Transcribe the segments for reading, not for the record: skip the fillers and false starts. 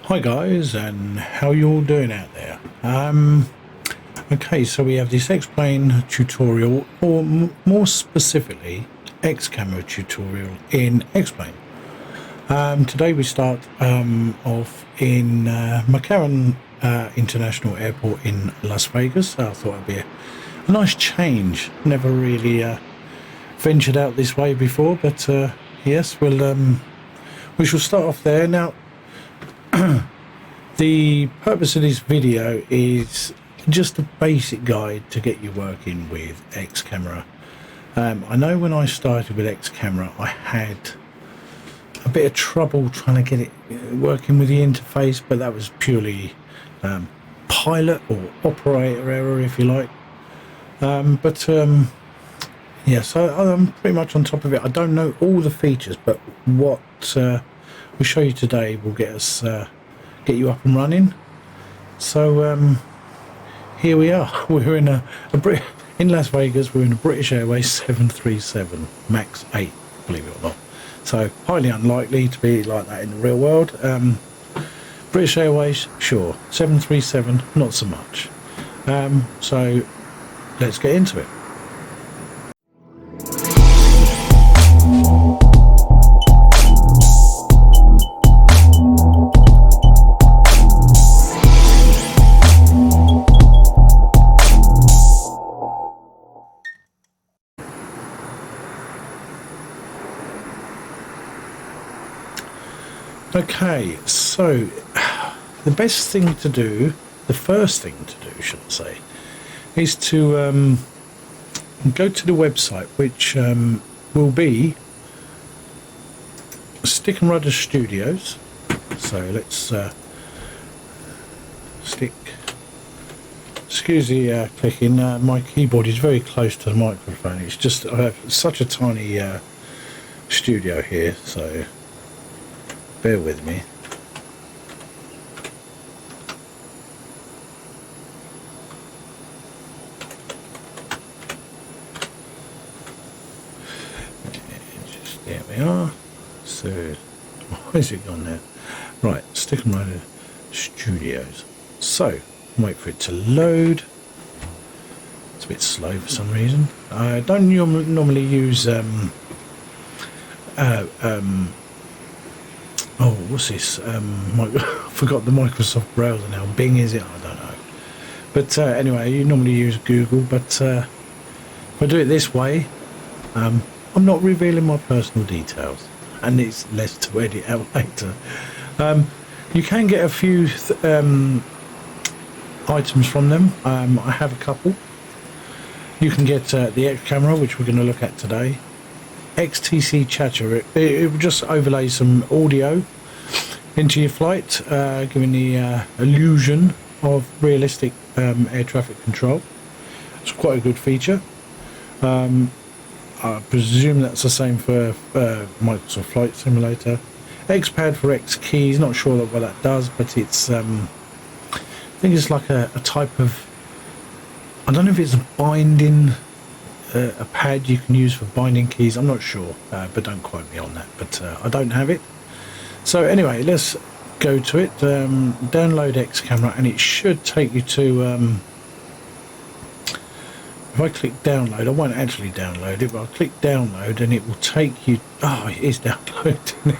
Hi guys, and how you all doing out there? Okay, so we have this X-Plane tutorial, or more specifically, X-Camera tutorial in X-Plane. Today we start off in McCarran International Airport in Las Vegas. I thought it'd be a nice change. Never really ventured out this way before, but yes, we shall start off there now. The purpose of this video is just a basic guide to get you working with X-Camera. I know when I started with X-Camera I had a bit of trouble trying to get it working with the interface, but that was purely pilot or operator error, if you like. Yeah, so I'm pretty much on top of it. I don't know all the features, but what we show you today will get us get you up and running. So here we are. We're in in Las Vegas. We're in a British Airways 737 Max 8, believe it or not. So highly unlikely to be like that in the real world. British Airways, sure. 737, not so much. So let's get into it. Okay, so the best thing to do, the first thing to do, should I say, is to go to the website, which will be Stick and Rudder Studios. So let's excuse the clicking, my keyboard is very close to the microphone. It's just, I have such a tiny studio here, so bear with me. Just, there we are. So, where's it gone now? Right, Stick and Rudder Studios. So, wait for it to load. It's a bit slow for some reason. I don't normally use oh, what's this? I forgot the Microsoft browser now. Bing, is it? I don't know. But anyway, you normally use Google. But if I do it this way, I'm not revealing my personal details, and it's less to edit out later. You can get a few items from them. I have a couple. You can get the X-Camera, which we're going to look at today. XTC Chatter, it will just overlay some audio into your flight, giving the illusion of realistic air traffic control. It's quite a good feature. I presume that's the same for Microsoft Flight Simulator. XPad for X keys, not sure what that does, but it's I think it's like a type of, I don't know if it's a binding a pad you can use for binding keys. I'm not sure, but don't quote me on that. But I don't have it. So anyway, let's go to it. Download X-Camera, and it should take you to. If I click download, I won't actually download it, but I'll click download, and it will take you. Oh, it is downloading.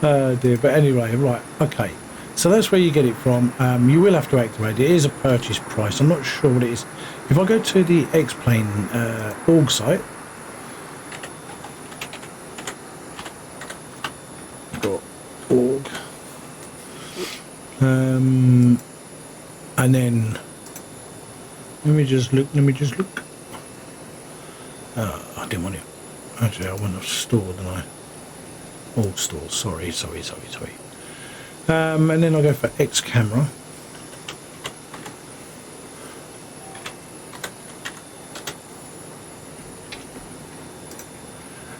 Oh dear. But anyway, right. Okay. So that's where you get it from. You will have to activate it. It is a purchase price. I'm not sure what it is. If I go to the X-Plane org site, .org, and then let me just look. I didn't want it. Actually, I want to store, didn't I? Org store. Sorry. And then I'll go for X-Camera.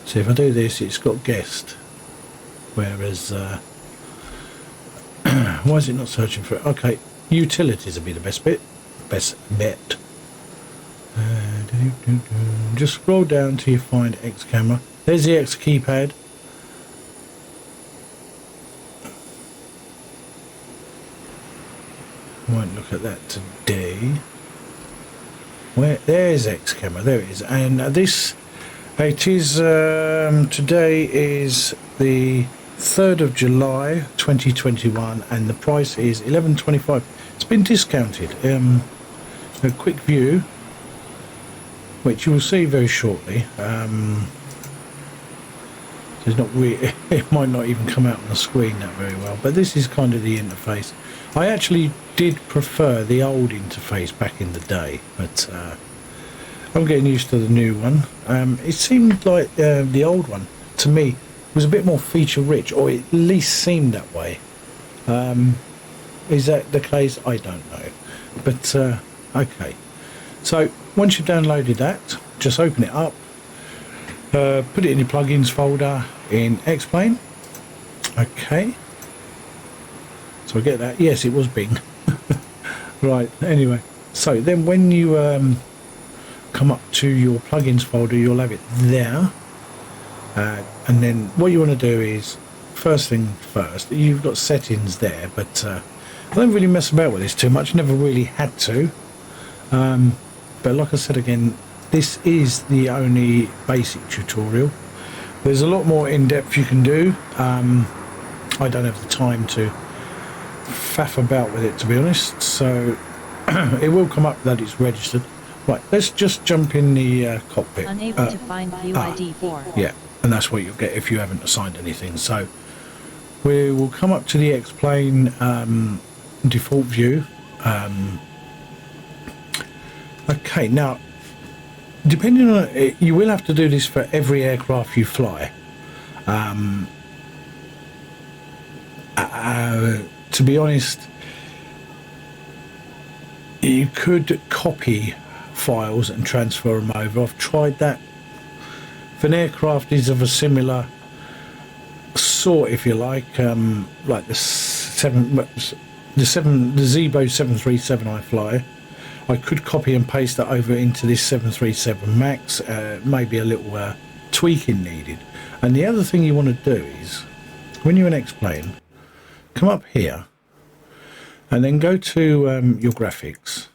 So if I do this, it's got guest, whereas why is it not searching for it? Okay, utilities will be the best bet. Just scroll down till you find X-Camera. There's the X keypad. won't look at that today. Where there's X camera, there it is, and this it is today is the 3rd of July 2021, and the price is $11.25. It's been discounted. A quick view, which you will see very shortly. There's not really, it might not even come out on the screen that very well, but this is kind of the interface. I actually did prefer the old interface back in the day, but I'm getting used to the new one. It seemed like the old one, to me, was a bit more feature rich, or at least seemed that way. Is that the case? I don't know. But, okay. So, once you've downloaded that, just open it up. Put it in your plugins folder in X-Plane. Okay. So I get that. Yes, it was Bing. Right, anyway. So then when you come up to your plugins folder, you'll have it there. And then what you want to do is, first thing first, you've got settings there, but I don't really mess about with this too much. Never really had to. But like I said again, this is the only basic tutorial. There's a lot more in-depth you can do. I don't have the time to faff about with it, to be honest, so it will come up that it's registered. Right, let's just jump in the cockpit. Unable to find view ID 4. Yeah, and that's what you'll get if you haven't assigned anything. So we will come up to the X-Plane default view. Okay, now depending on it, you will have to do this for every aircraft you fly. To be honest, you could copy files and transfer them over. I've tried that. If an aircraft is of a similar sort, if you like the Zibo 737 I fly, I could copy and paste that over into this 737 MAX. Maybe a little tweaking needed. And the other thing you want to do is, when you're in X-Plane, come up here and then go to your graphics.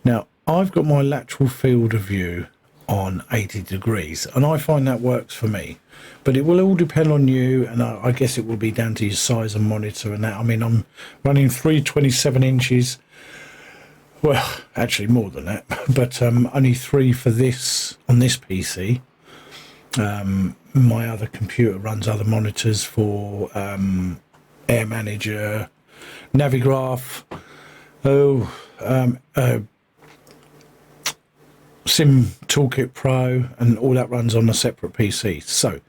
Now, I've got my lateral field of view on 80 degrees, and I find that works for me. But it will all depend on you, and I guess it will be down to your size and monitor and that. I mean, I'm running 327 inches. Well, actually more than that, but only 3 for this on this PC. My other computer runs other monitors for Air Manager, Navigraph, Sim Toolkit Pro, and all that runs on a separate PC. So,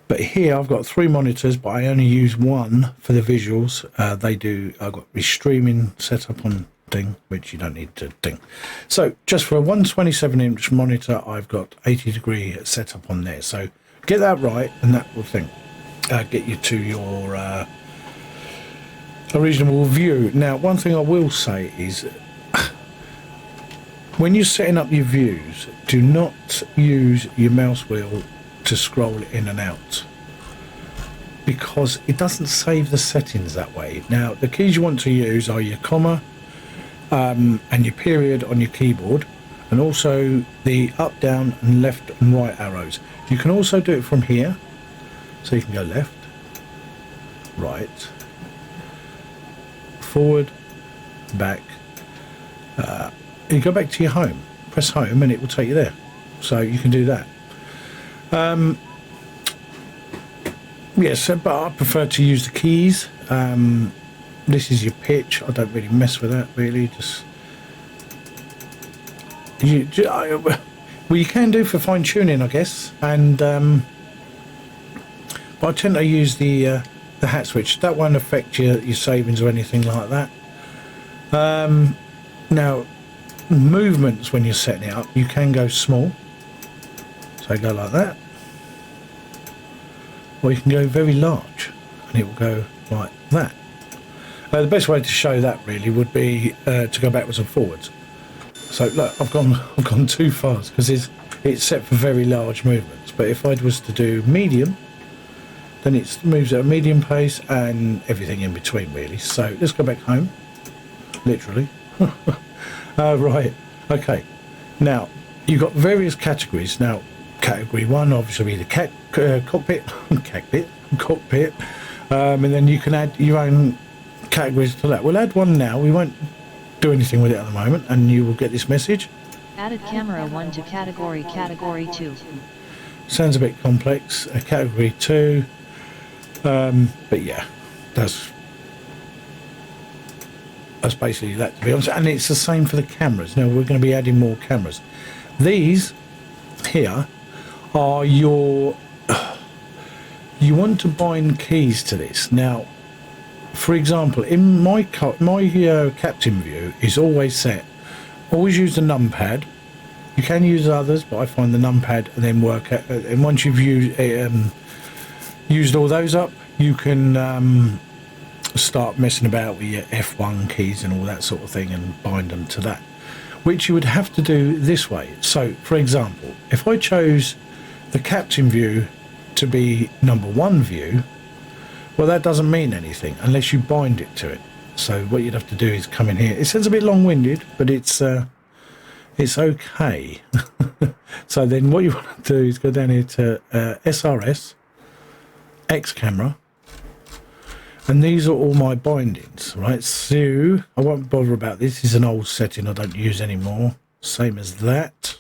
but here I've got 3 monitors, but I only use one for the visuals. I've got the streaming set up on thing, which you don't need to think. So just for a 127-inch monitor, I've got 80 degree set up on there. So get that right, and that will get you to your a reasonable view. Now, one thing I will say is, when you're setting up your views, do not use your mouse wheel to scroll in and out, because it doesn't save the settings that way. Now, the keys you want to use are your comma and your period on your keyboard, and also the up, down and left and right arrows. You can also do it from here, so you can go left, right, forward, back. You go back to your home, press home, and it will take you there. So you can do that. Yes, but I prefer to use the keys. This is your pitch. I don't really mess with that, really. Well, you can do for fine tuning, I guess. And but I tend to use the hat switch. That won't affect your savings or anything like that. Now, movements when you're setting it up, you can go small. So go like that. Or you can go very large, and it will go like that. The best way to show that really would be to go backwards and forwards. So look, I've gone too fast because it's set for very large movements. But if I was to do medium, then it moves at a medium pace and everything in between really. So let's go back home. literally. Right, okay. Now, you've got various categories. Now, category 1, obviously, the cockpit, cockpit, and then you can add your own categories to that. We'll add one now. We won't do anything with it at the moment, and you will get this message. Added camera 1 to category 2. Sounds a bit complex. Category 2, but yeah, that's basically that, to be honest. And it's the same for the cameras. Now we're going to be adding more cameras. These here are your, you want to bind keys to this. Now, for example, in my captain view is always set. Always use the numpad. You can use others, but I find the numpad and then work at, and once you've used all those up, you can start messing about with your F1 keys and all that sort of thing and bind them to that, which you would have to do this way. So for example, if I chose the captain view to be number 1 view, well, that doesn't mean anything unless you bind it to it. So what you'd have to do is come in here. It sounds a bit long-winded, but it's okay. So then what you want to do is go down here to SRS, X camera, and these are all my bindings, right? So I won't bother about this. This is an old setting I don't use anymore. Same as that.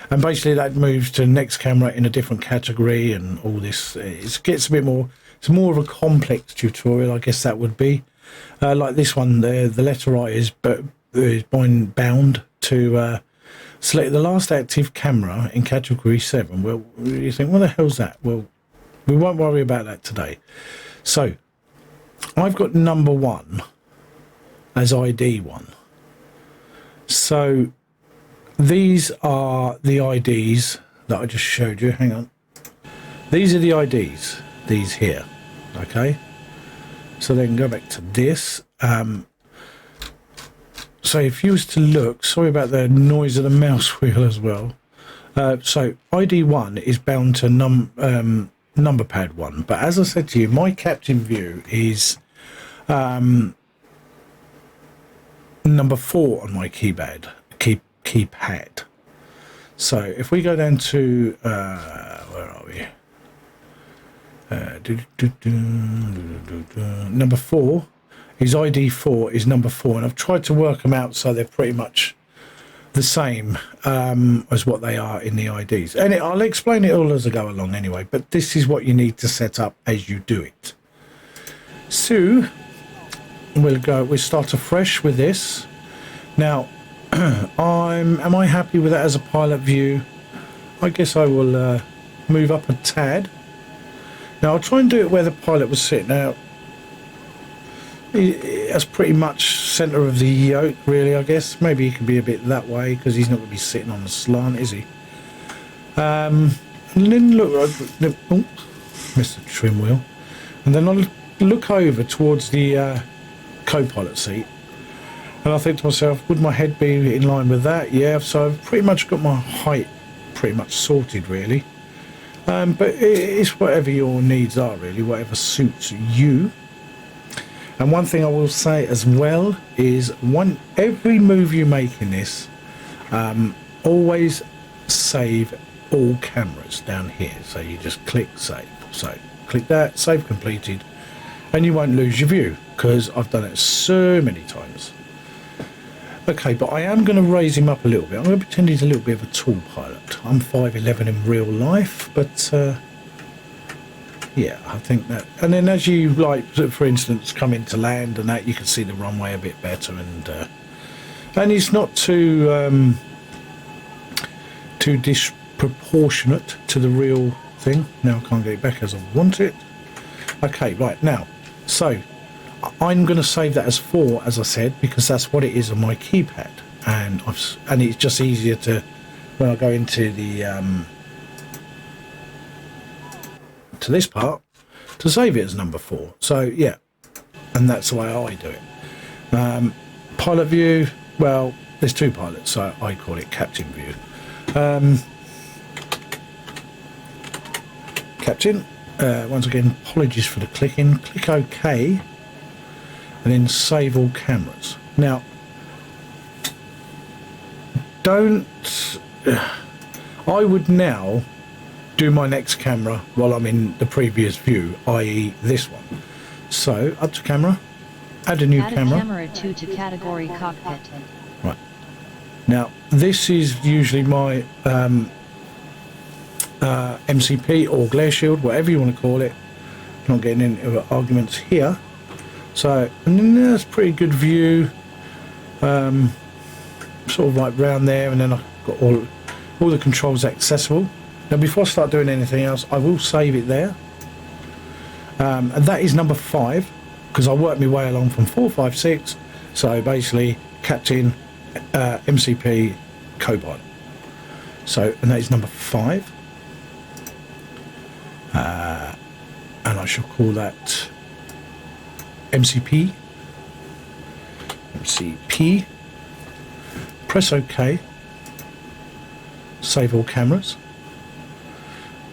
And basically that moves to next camera in a different category and all this. It gets a bit more, it's more of a complex tutorial, I guess that would be. Like this one there, the letter I is bound to select the last active camera in category 7. Well, you think, what the hell's that? Well, we won't worry about that today. So I've got number 1 as ID 1. So these are the IDs that I just showed you. Hang on. These are the IDs, these here. Okay. So then go back to this. So if you was to look, sorry about the noise of the mouse wheel as well. So ID 1 is bound to number pad 1, but as I said to you, my captain view is number 4 on my keypad. So if we go down to where are we? Number 4 is ID 4 is number 4, and I've tried to work them out so they're pretty much the same as what they are in the IDs, and I'll explain it all as I go along anyway, but this is what you need to set up as you do it. So we'll start afresh with this. Now am I happy with that as a pilot view? I guess I will move up a tad. Now I'll try and do it where the pilot was sitting. Now that's pretty much centre of the yoke, really, I guess. Maybe he could be a bit that way because he's not going to be sitting on the slant, is he? And then look, oh, missed the trim wheel. And then I'll look over towards the co-pilot seat, and I think to myself, would my head be in line with that? Yeah, so I've pretty much got my height pretty much sorted, really. But it's whatever your needs are, really, whatever suits you. And one thing I will say as well is every move you make in this, always save all cameras down here. So you just click save. So click that, save completed, and you won't lose your view because I've done it so many times. Okay, but I am going to raise him up a little bit. I'm going to pretend he's a little bit of a tall pilot. I'm 5'11" in real life, but yeah, I think that. And then as you, like, for instance, come into land and that, you can see the runway a bit better, and it's not too disproportionate to the real thing. Now I can't get it back as I want it. Okay, right, now, so I'm going to save that as 4, as I said, because that's what it is on my keypad, and it's just easier to, when I go into the to this part, to save it as number 4. So yeah, and that's the way I do it. Pilot view, well, there's 2 pilots, so I call it captain view. Captain, once again, apologies for the clicking. Click OK, and then save all cameras. Now, don't... I would now do my next camera while I'm in the previous view, i.e. this one. So, up to camera, add a new camera. Add camera 2 to category cockpit. Right. Now, this is usually my MCP or glare shield, whatever you want to call it. Not getting into arguments here. So, and then that's pretty good view. Sort of like round there, and then I've got all the controls accessible. Now, before I start doing anything else, I will save it there. And that is number 5, because I worked my way along from 4, 5, 6. So basically, Captain, MCP, Copilot. So, and that is number 5. And I shall call that MCP. MCP. Press OK. Save all cameras.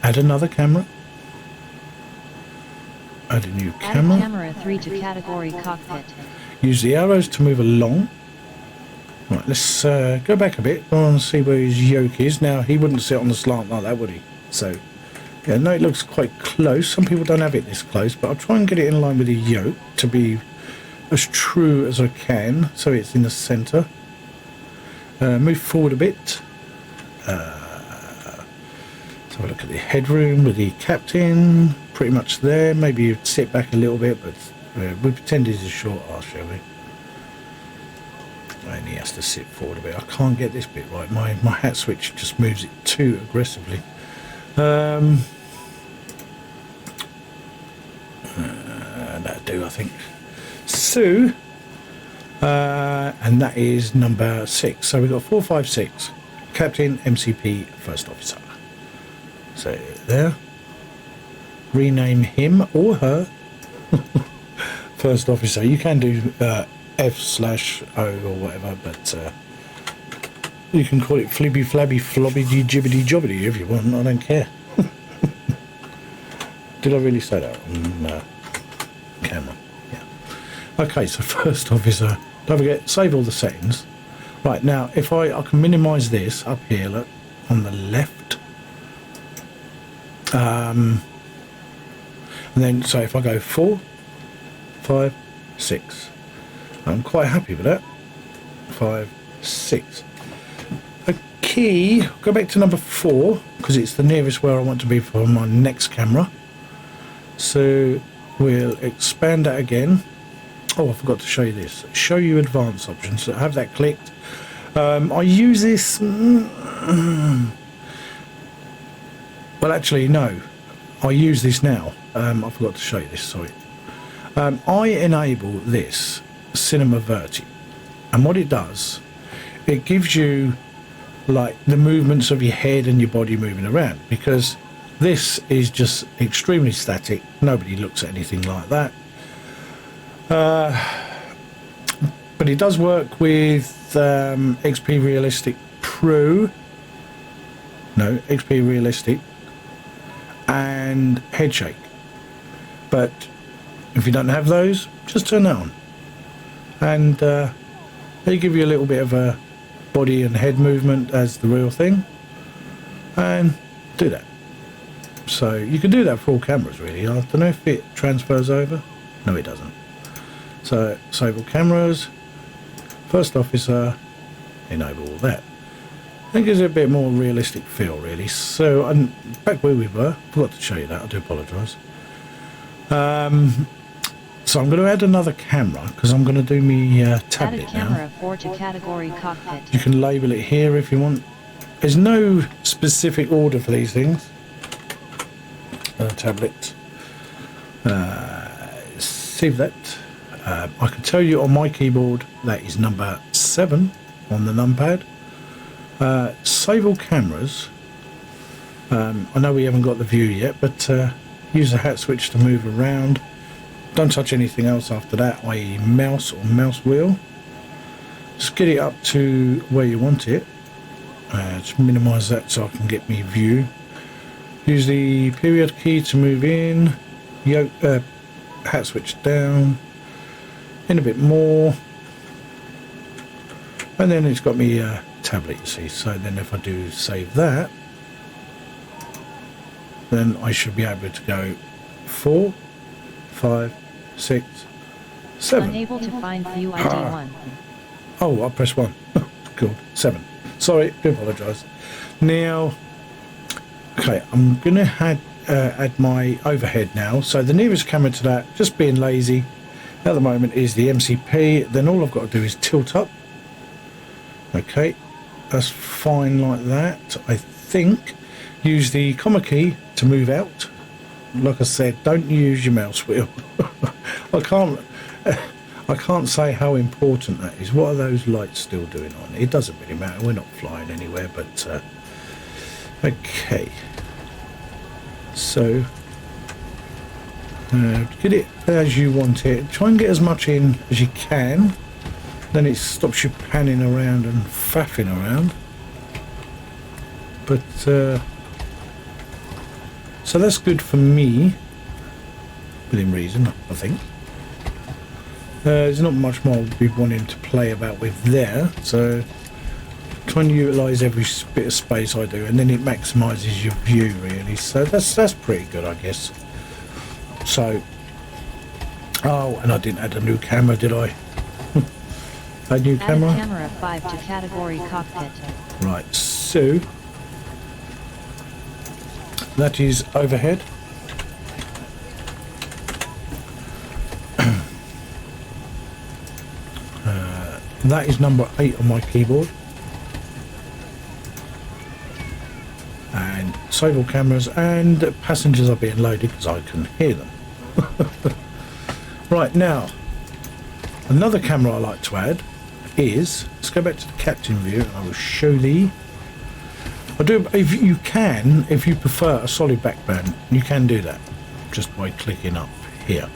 Add another camera. Add a new camera. Add camera 3 to category cockpit. Use the arrows to move along. Right, let's go back a bit. I want to see where his yoke is. Now, he wouldn't sit on the slant like that, would he? So, yeah, no, it looks quite close. Some people don't have it this close, but I'll try and get it in line with the yoke to be as true as I can, so it's in the centre. Move forward a bit. Let's have a look at the headroom with the captain. Pretty much there. Maybe you'd sit back a little bit, but we pretend he's a short arse, shall we? And he has to sit forward a bit. I can't get this bit right. My hat switch just moves it too aggressively. That'll do, I think. So, and that is number 6. So we've got 4, 5, 6. Captain, MCP, First Officer. So there. Rename him or her First Officer. You can do F/O or whatever, but you can call it Flibby Flabby Flobby Jibbity Jobbity if you want. I don't care. Did I really say that on camera? Yeah. Okay, so First Officer. Don't forget, save all the settings. Right, now if I can minimise this up here, look, on the left. And then, so if I go 4, 5, 6, I'm quite happy with that. 5, 6. Okay, go back to number 4 because it's the nearest where I want to be for my next camera. So we'll expand that again. Oh, I forgot to show you this. Show you advanced options. So have that clicked. I use this. Well, actually, no. I use this now. I forgot to show you this. Sorry. I enable this Cinema Verti, and what it does, it gives you like the movements of your head and your body moving around, because this is just extremely static. Nobody looks at anything like that. But it does work with XP Realistic Pro. No, XP Realistic and Headshake. But if you don't have those, just turn that on, and they give you a little bit of a body and head movement as the real thing, and do that. So you can do that for all cameras really. I don't know if it transfers over. No, it doesn't. So save all cameras, First Officer, enable all that. It gives it a bit more realistic feel really. So I'm back where we were. Forgot to show you that. I do apologise. So I'm going to add another camera because I'm going to do my tablet Add a camera now. 4 to category cockpit. You can label it here if you want. There's no specific order for these things. Tablet. Save that. I can tell you on my keyboard that is number 7 on the numpad. Save all cameras. I know we haven't got the view yet, but use the hat switch to move around. Don't touch anything else after that, i.e. mouse or mouse wheel. Just get it up to where you want it. Just minimise that so I can get me view. Use the period key to move in. Yoke, hat switch down. In a bit more. And then it's got me tablet, you see. So then if I do save that, then I should be able to go 4, 5, 6, 7. Unable to find view ID 1. Oh, I press 1. Cool. 7. Sorry, do apologise. Now, okay, I'm going to add my overhead now. So the nearest camera to that, just being lazy at the moment, is the MCP. Then all I've got to do is tilt up. Okay, that's fine like that. I think use the comma key to move out. Like I said, don't use your mouse wheel. I can't say how important that is. What are those lights still doing on? It doesn't really matter. We're not flying anywhere, but okay. So get it as you want it. Try and get as much in as you can. Then it stops you panning around and faffing around. But so that's good for me, within reason, I think. There's not much more I'll be wanting to play about with there, so try and utilise every bit of space I do, and then it maximises your view really. So that's pretty good, I guess. So, oh, and I didn't add a new camera, did I? A new camera? Added camera 5 to category cockpit. Right, so that is overhead. That is number 8 on my keyboard. And save all cameras, and passengers are being loaded because I can hear them. Right, now another camera I like to add is, let's go back to the captain view and I will show thee. I do, if you can, if you prefer a solid background, you can do that just by clicking up here.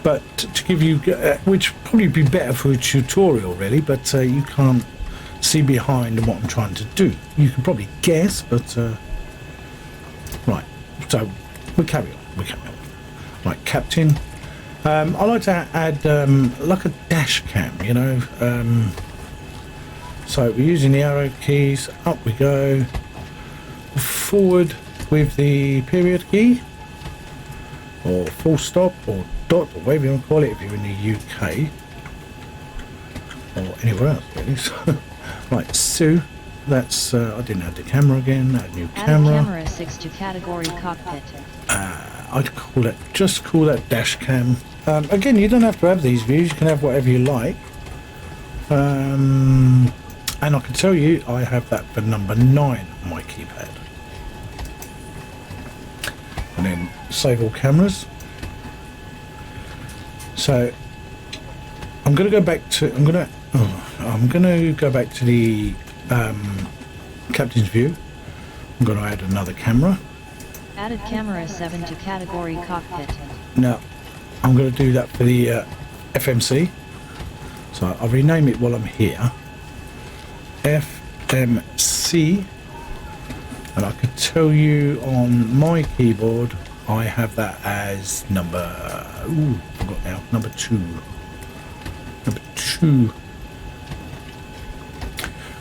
But to give you, which would probably be better for a tutorial really, but you can't see behind what I'm trying to do. You can probably guess, but right, so we carry on. Right, captain. I like to add like a dash cam, you know. So we're using the arrow keys. Up we go. Forward with the period key, or full stop, or dot, or whatever you want to call it if you're in the UK or anywhere else really. Right, so that's I didn't add the camera again. Add new camera. Added camera 6 to category cockpit. I'd call it, just call that dash cam. Again, you don't have to have these views. You can have whatever you like. And I can tell you, I have that for number 9 on my keypad. And then save all cameras. So I'm going to go back to, I'm going to go back to the captain's view. I'm going to add another camera. Added camera 7 to category cockpit. Now I'm going to do that for the FMC. So I'll rename it while I'm here. FMC. And I can tell you on my keyboard I have that as number, ooh, I forgot now, number 2. Number 2.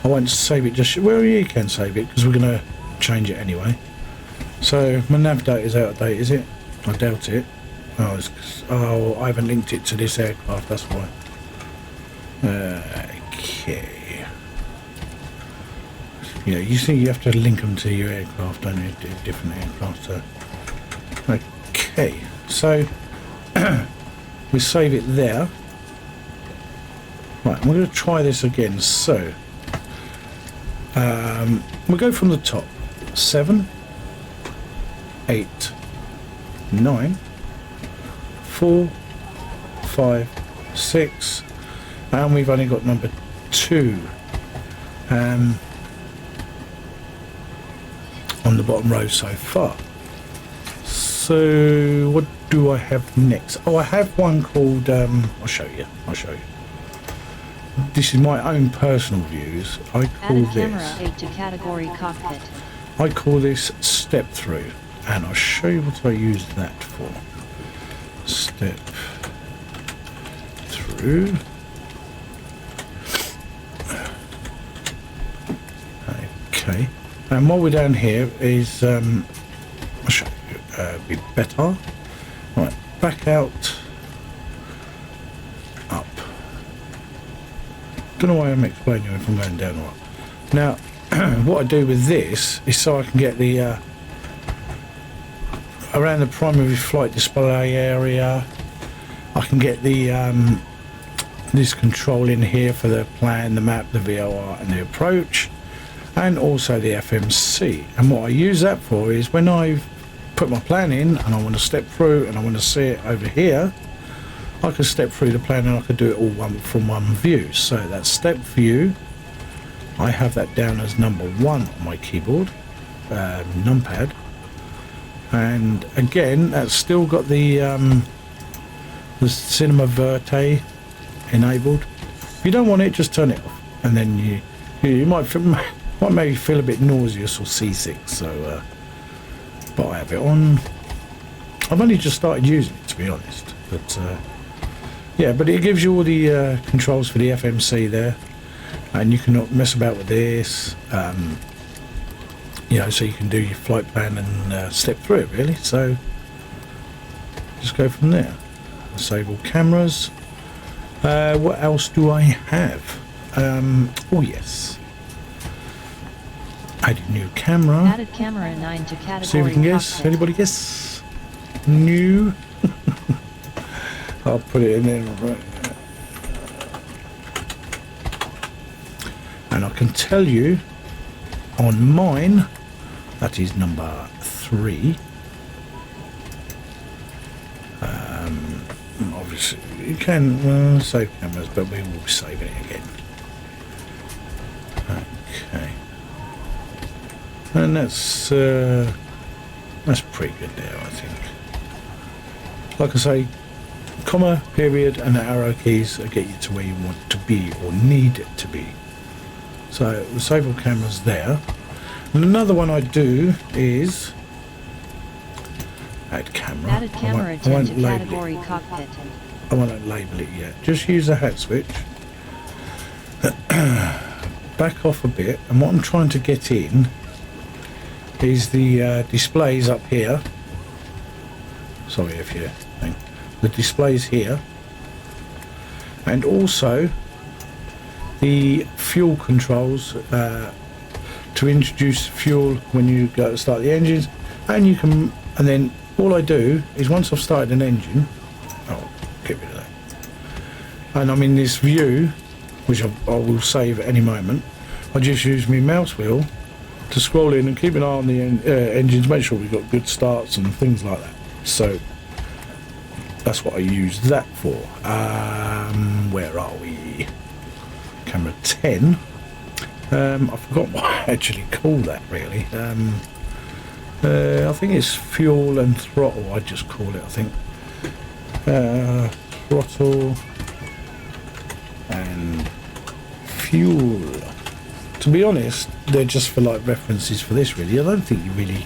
I won't save it just, well, you can save it because we're going to change it anyway. So my nav date is out of date, is it? I doubt it. Oh, I haven't linked it to this aircraft, that's why. Okay. Yeah, you see, you have to link them to your aircraft, don't you? Different aircraft. So. Okay, so we save it there. Right, we're going to try this again. So we'll go from the top. 7, 8, 9, 4, 5, 6, and we've only got number 2 on the bottom row so far. So what do I have next? Oh, I have one called I'll show you. This is my own personal views. I call Added camera this 8 to category cockpit. I call this step through, and I'll show you what I use that for. Step through. And while we're down here is, I'll show you, be better. Right, back out, up. Don't know why I'm explaining if I'm going down or up. Now, what I do with this is so I can get the, around the primary flight display area, I can get the, this control in here for the plan, the map, the VOR and the approach, and also the FMC. And what I use that for is when I've put my plan in and I want to step through and I want to see it over here, I can step through the plan and I can do it all from one view. So that step view, I have that down as number 1 on my keyboard, numpad. And again, that's still got the Cinema Verte enabled. If you don't want it, just turn it off, and then you might maybe feel a bit nauseous or seasick. So, but I have it on. I've only just started using it, to be honest. But yeah, but it gives you all the controls for the FMC there, and you can mess about with this. You know, so you can do your flight plan and step through it really. So just go from there. Save all cameras. What else do I have? Oh yes, added new camera. Added camera 9 to category. See if we can guess. cockpit. Anybody guess? New. I'll put it in there right. And I can tell you on mine that is number 3. Obviously you can save cameras, but we will be saving it again. Okay, and that's pretty good there, I think. Like I say, comma, period and the arrow keys will get you to where you want to be or need it to be. So we'll save all cameras there. And another one I do is add camera. Added camera I won't 10 to label category it. cockpit. I won't label it yet. Just use the hat switch. Back off a bit, and what I'm trying to get in is the displays up here. Sorry if you think. The displays here, and also the fuel controls to introduce fuel when you go to start the engines. And you can, and then all I do is once I've started an engine, I'll get rid of that, and I'm in this view, which I will save at any moment. I just use my mouse wheel to scroll in and keep an eye on the engines, make sure we've got good starts and things like that. So that's what I use that for. Where are we? Camera 10. I forgot what I actually call that really. I think it's fuel and throttle, I just call it, I think. Throttle and fuel. To be honest, they're just for like references for this really. I don't think you really,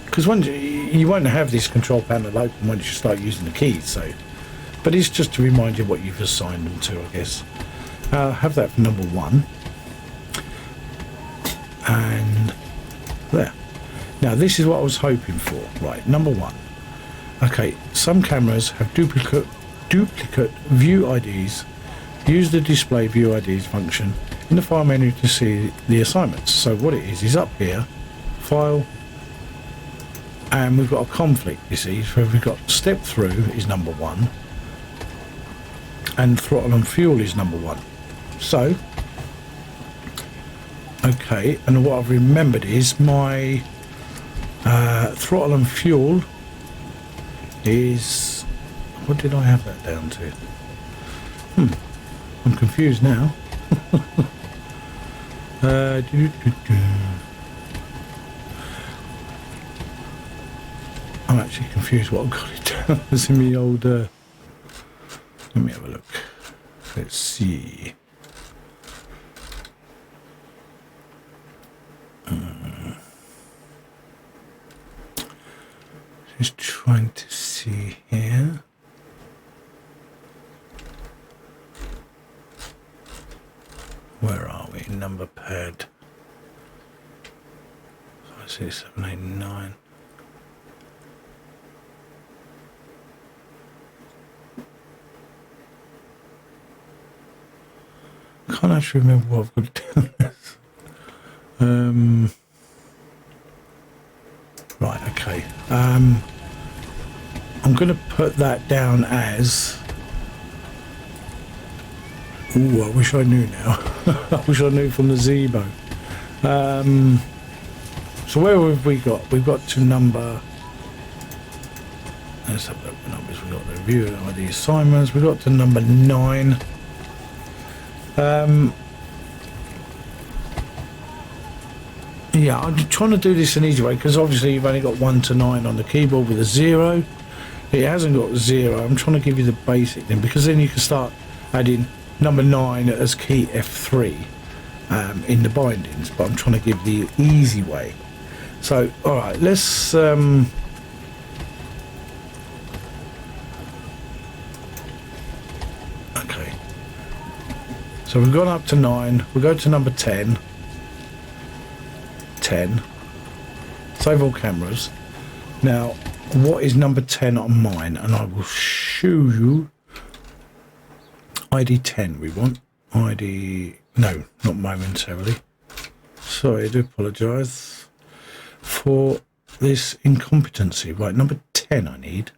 because once you won't have this control panel open once you start using the keys, so, but it's just to remind you what you've assigned them to, I guess. Have that for number 1 and there. Now this is what I was hoping for. Right, number 1. Okay, some cameras have duplicate view IDs. Use the display view IDs function in the file menu to see the assignments. So what it is up here, file, and we've got a conflict, you see. So we've got step through is number 1 and throttle and fuel is number 1. So okay, and what I've remembered is my throttle and fuel is, what did I have that down to? I'm confused now. I'm actually confused what I've got it down as in the old let me have a look. Let's see. Just trying to see here. Where are we? Number pad. 6, 7, 8, 9. I can't actually remember what I've got to do. Right, okay. I'm going to put that down as... Ooh, I wish I knew now. I wish I knew from the Zebo. So where have we got? We've got to number... Let's have a look at the numbers. We've got the review ID assignments. We've got to number 9. Yeah, I'm trying to do this an easy way because obviously you've only got 1 to 9 on the keyboard with a 0. It hasn't got 0. I'm trying to give you the basic thing because then you can start adding number 9 as key F3 in the bindings, but I'm trying to give the easy way. So, all right, let's okay. So we've gone up to 9. We go to number 10. 10. Save all cameras. Now, what is number 10 on mine? And I will show you. ID 10 we want. ID... No, not momentarily. Sorry, I do apologise for this incompetency. Right, number 10 I need.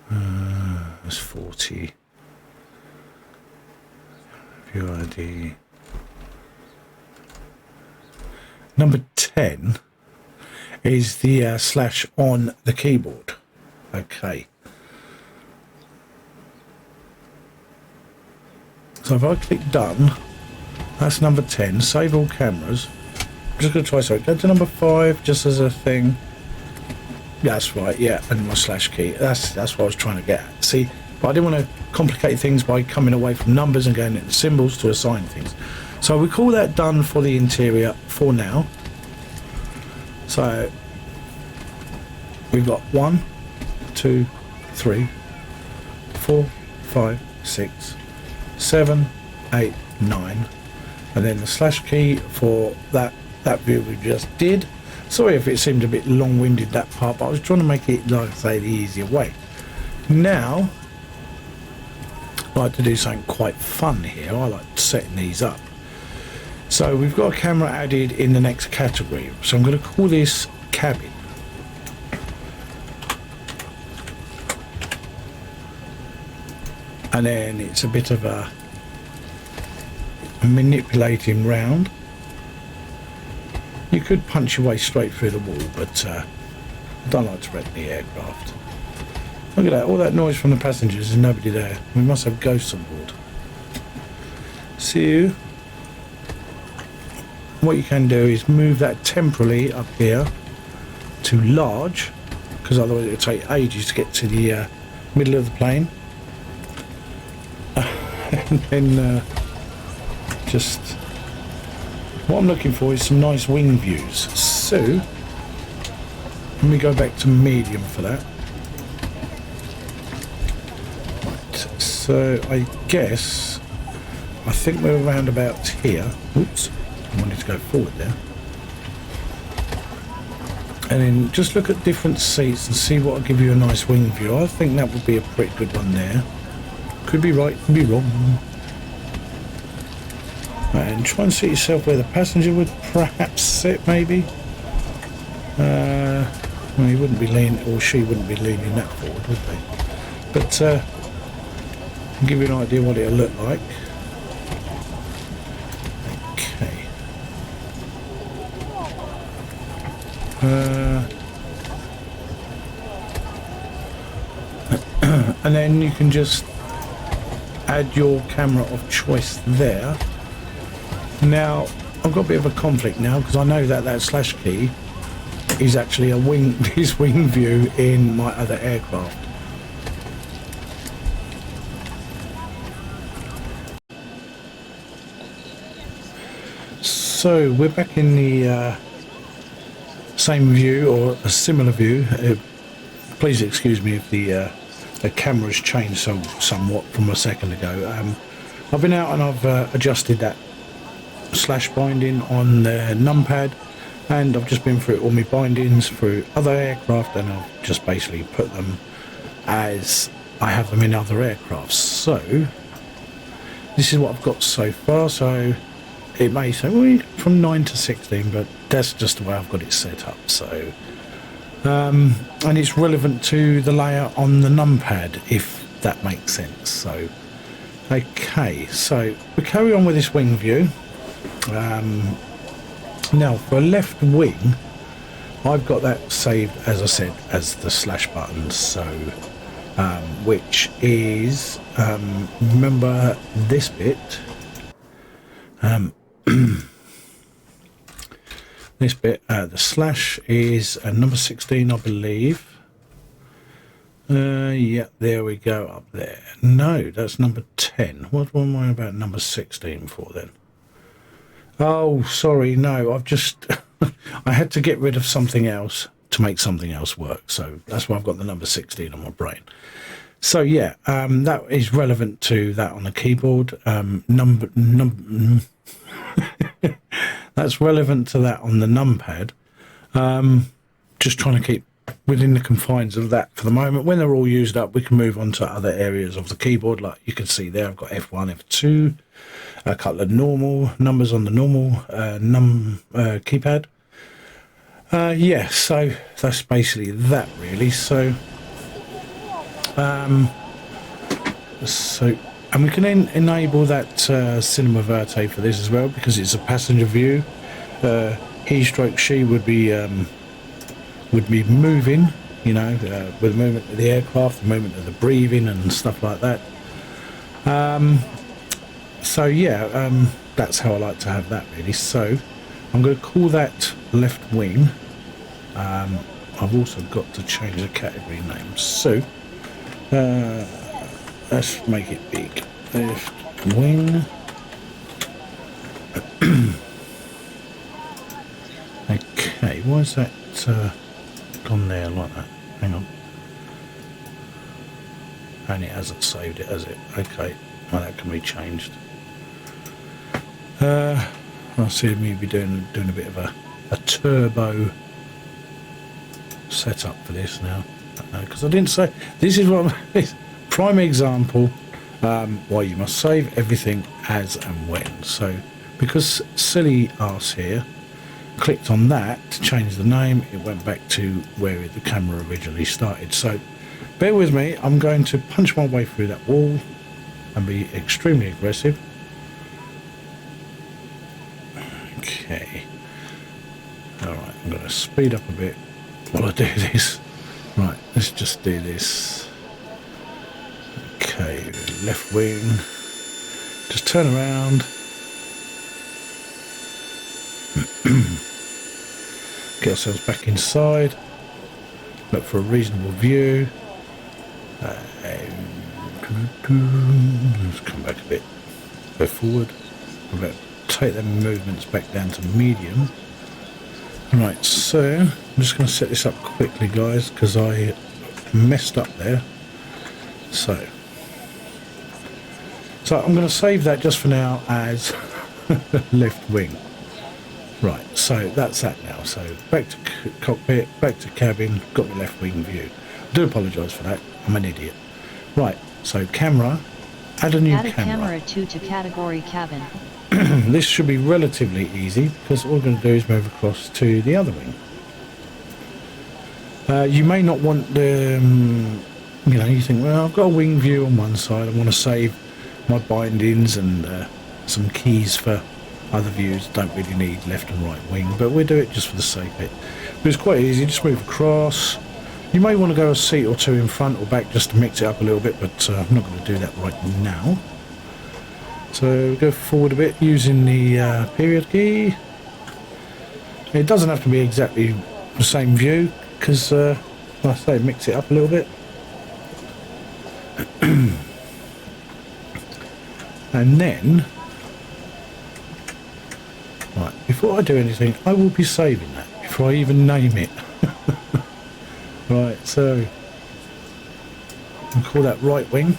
That's 40. View ID. Number 10 is the slash on the keyboard. Okay. So if I click done, that's number 10. Save all cameras. I'm just going to try something. Go to number 5 just as a thing. That's right, yeah, and my slash key. That's what I was trying to get at. See, but I didn't want to complicate things by coming away from numbers and going into symbols to assign things. So we call that done for the interior for now. So we've got 1, 2, 3, 4, 5, 6, 7, 8, 9, and then the slash key for that view we just did. Sorry if it seemed a bit long-winded, that part, but I was trying to make it, like I say, the easier way. Now I like to do something quite fun here. I like setting these up. So we've got a camera added in the next category, so I'm going to call this cabin. And then it's a bit of a manipulating round. You could punch your way straight through the wall, but I don't like to wreck the aircraft. Look at that, all that noise from the passengers, there's nobody there. We must have ghosts on board. So what you can do is move that temporarily up here to large, because otherwise it'll take ages to get to the middle of the plane. And then just what I'm looking for is some nice wing views. So let me go back to medium for that. Right, so I think we're around about here. Oops, I wanted to go forward there. And then just look at different seats and see what will give you a nice wing view. I think that would be a pretty good one there. Could be right, could be wrong. And try and sit yourself where the passenger would perhaps sit, maybe. Well, he wouldn't be leaning, or she wouldn't be leaning that forward, would they? But I'll give you an idea what it'll look like. Okay. And then you can just add your camera of choice there. Now I've got a bit of a conflict now because I know that slash key is actually a wing, his wing view in my other aircraft. So we're back in the same view or a similar view. Please excuse me if the camera's changed somewhat from a second ago. I've been out and I've adjusted that slash binding on the numpad, and I've just been through all my bindings through other aircraft, and I've just basically put them as I have them in other aircraft. So this is what I've got so far. So it may say, well, from 9 to 16, but that's just the way I've got it set up. So and it's relevant to the layer on the numpad, if that makes sense. So okay, so we carry on with this wing view. Now for a left wing, I've got that saved, as I said, as the slash button. So which is remember this bit, this bit, the slash is number 16, I believe. Yeah, there we go, up there. No, that's number 10. What am I about number 16 for then? Oh, sorry, no, I've just I had to get rid of something else to make something else work, so that's why I've got the number 16 on my brain. So yeah, that is relevant to that on the keyboard. That's relevant to that on the numpad. Just trying to keep within the confines of that for the moment. When they're all used up, we can move on to other areas of the keyboard. Like you can see there, I've got F1, F2, a couple of normal numbers on the normal keypad. Yeah, so that's basically that really. So and we can enable that cinema verte for this as well, because it's a passenger view. He stroke she would be moving, you know, with the movement of the aircraft, the movement of the breathing and stuff like that. So yeah, that's how I like to have that really. So I'm going to call that left wing. I've also got to change the category name. So let's make it big. Left wing. Okay, why is that gone there like that? Hang on. And it hasn't saved it, has it? Okay, well that can be changed. I see me be doing a bit of a turbo setup for this now, because I didn't say this is what prime example why you must save everything as and when. So because silly ass here clicked on that to change the name, it went back to where the camera originally started. So bear with me, I'm going to punch my way through that wall and be extremely aggressive. Okay, alright, I'm going to speed up a bit while I do this. Right, let's just do this. Okay, left wing, just turn around. Get ourselves back inside, look for a reasonable view. Let's come back a bit, go forward. I'm about to take them movements back down to medium. Right, so I'm just going to set this up quickly, guys, because I messed up there. So I'm going to save that just for now as left wing. Right, so that's that now. So back to cockpit, back to cabin, got the left wing view. I do apologise for that, I'm an idiot. Right, so camera, add a new Add a camera. camera 2 to category cabin. This should be relatively easy, because all we're going to do is move across to the other wing. You may not want the, you know, you think, well, I've got a wing view on one side, I want to save my bindings and some keys for other views. Don't really need left and right wing, but we'll do it just for the sake of it. But it's quite easy, just move across. You may want to go a seat or two in front or back just to mix it up a little bit, but I'm not going to do that right now. So go forward a bit using the period key. It doesn't have to be exactly the same view, because like I say, mix it up a little bit. And then, right, before I do anything, I will be saving that before I even name it. Right, so I'll call that right wing.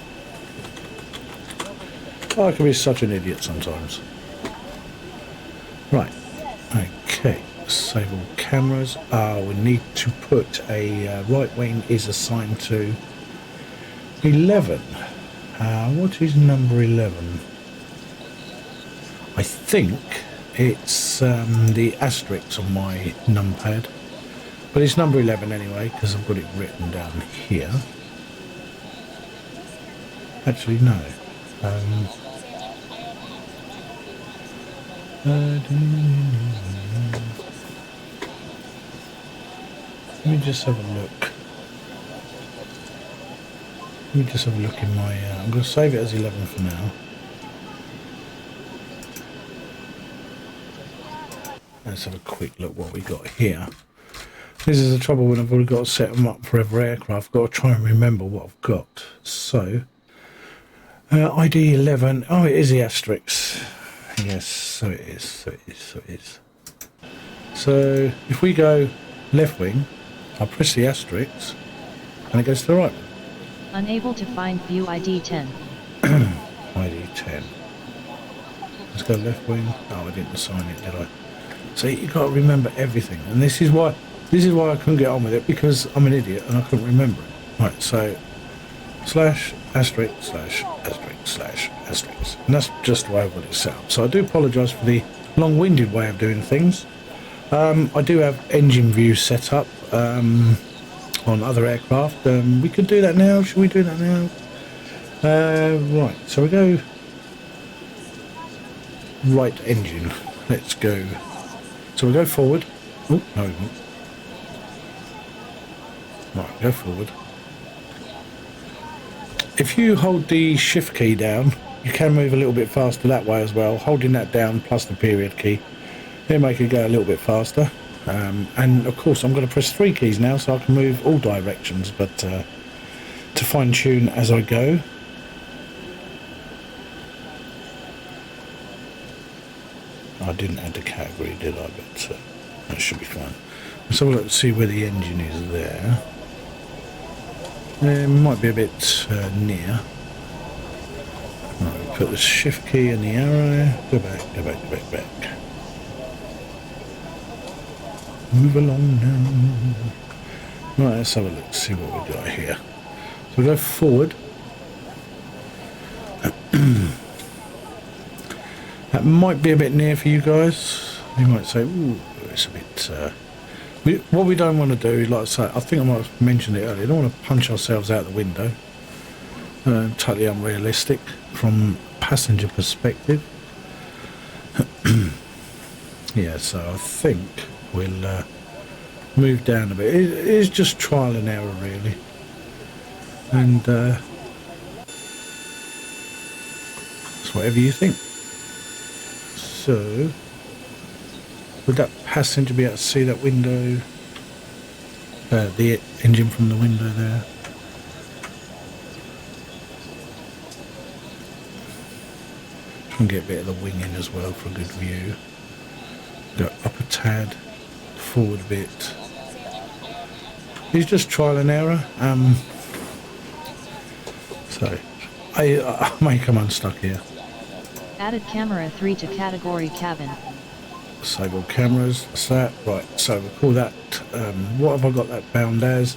Oh, I can be such an idiot sometimes. Right, okay, save all cameras. We need to put a right wing is assigned to 11. What is number 11? I think it's the asterisk on my numpad, but it's number 11 anyway because I've got it written down here. Actually, no. Let me just have a look. Let me just have a look in my... I'm going to save it as 11 for now. Let's have a quick look what we got here. This is the trouble when I've already got to set them up for every aircraft. I've got to try and remember what I've got. So, ID 11. Oh, it is the asterisk. Yes, so it is. So it is. So it is. So if we go left wing, I'll press the asterisk, and it goes to the right. Unable to find view ID 10. ID 10. Let's go left wing. Oh, I didn't assign it, did I? See, you got to remember everything, and this is why I couldn't get on with it, because I'm an idiot and I couldn't remember it. Right, so slash asterisk slash asterisk slash asterisk, and that's just the way I've got it set up. So I do apologise for the long-winded way of doing things. I do have engine view set up on other aircraft. We could do that now. Should we do that now? Right, so we go right engine. Let's go. So we go forward. Oh, no. Right, go forward. If you hold the shift key down, you can move a little bit faster that way as well. Holding that down plus the period key, it'll make it go a little bit faster. And of course I'm going to press 3 keys now so I can move all directions, but to fine tune as I go. I didn't add the category, did I? But that should be fine. Let's have a look to see where the engine is there. It might be a bit near. Right, put the shift key and the arrow. Go back, go back, go back, back. Move along now. Right, let's have a look, see what we got here. So we go forward. That might be a bit near for you guys. You might say, ooh, it's a bit... what we don't want to do, like I say, I think I might have mentioned it earlier, I don't want to punch ourselves out the window. Totally unrealistic from a passenger perspective. Yeah, so I think we'll move down a bit. It is just trial and error, really. And it's whatever you think. So, would that passenger be able to see that window? The engine from the window there. Try and get a bit of the wing in as well for a good view. Go up a tad, forward a bit. It's just trial and error. So, I may come unstuck here. Added camera 3 to category cabin. Save all cameras. That's that. Right, so we'll call that, what have I got that bound as?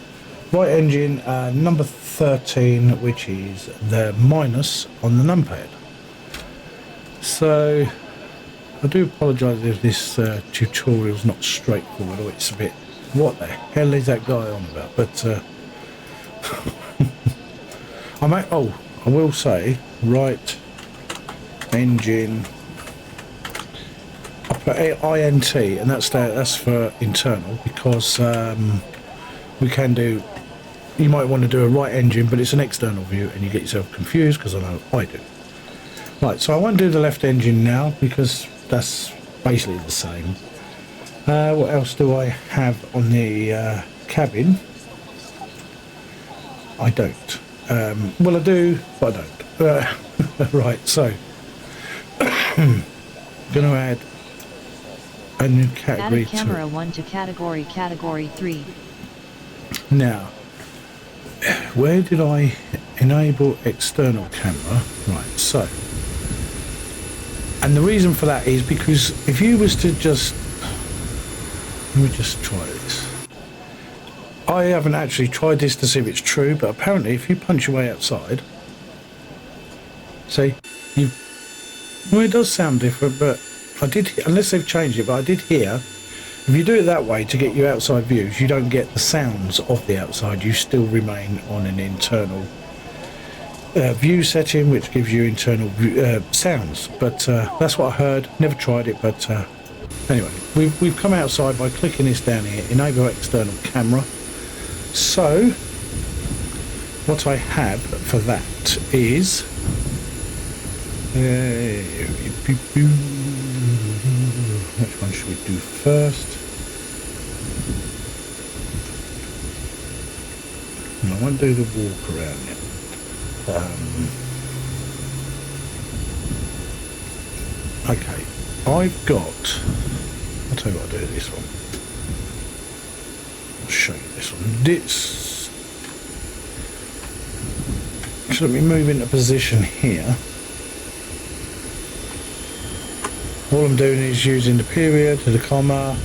Right engine, number 13, which is the minus on the numpad. So, I do apologise if this tutorial is not straightforward, or it's a bit, what the hell is that guy on about? But, I will say, right engine, I put INT, and that's for internal, because we can do, you might want to do a right engine, but it's an external view and you get yourself confused, because I know I do. Right, so I won't do the left engine now because that's basically the same. What else do I have on the cabin? I don't. Well, I do, but I don't. Right, so I'm going to add a new category. Added camera 1 to category 3. Now, where did I enable external camera? Right, so, and the reason for that is because if you was to just Let me just try this. I haven't actually tried this to see if it's true, but apparently if you punch your way outside, see, well, it does sound different, but I did, unless they've changed it, but I did hear, if you do it that way to get your outside views, you don't get the sounds of the outside, you still remain on an internal view setting, which gives you internal sounds. But that's what I heard, never tried it, but anyway, we've come outside by clicking this down here, enable external camera. So what I have for that is which one should we do first? I won't do the walk around yet. Okay, I've got, I'll tell you what I'll do with this one. I'll show you this one. This, so let me move into position here. All I'm doing is using the period, the comma,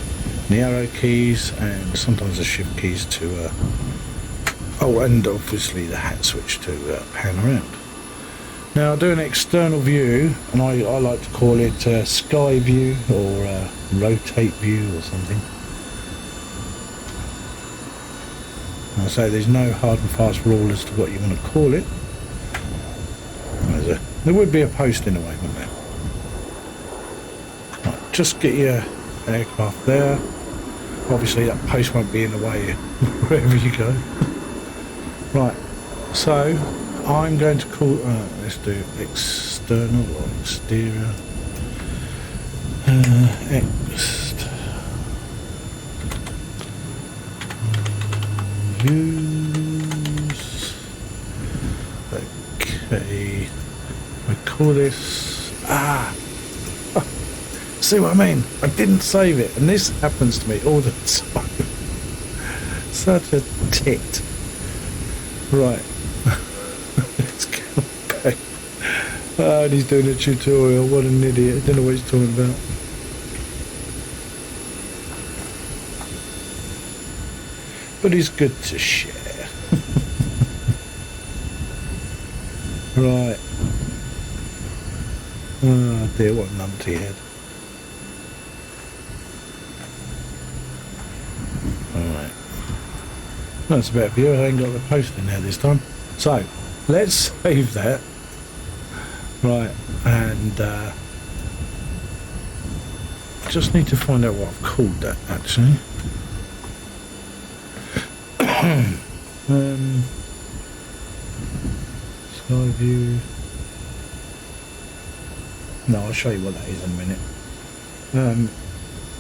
the arrow keys, and sometimes the shift keys to, oh, and obviously the hat switch to pan around. Now I do an external view, and I like to call it sky view or rotate view or something. I say there's no hard and fast rule as to what you want to call it. There would be a post in a way, wouldn't there? Right, just get your aircraft there. Obviously that post won't be in the way wherever you go. Right, so I'm going to call, let's do external or exterior. Views. Okay, I call this, see what I mean? I didn't save it, and this happens to me all the time. Such a tit. Right. Let's go back. Oh, and he's doing a tutorial. What an idiot. I don't know what he's talking about. But he's good to share. Right. Oh dear, what a numpty head. Alright. That's a better view. I ain't got the post in there this time. So, let's save that. Right, and just need to find out what I've called that actually. Sky view. No, I'll show you what that is in a minute.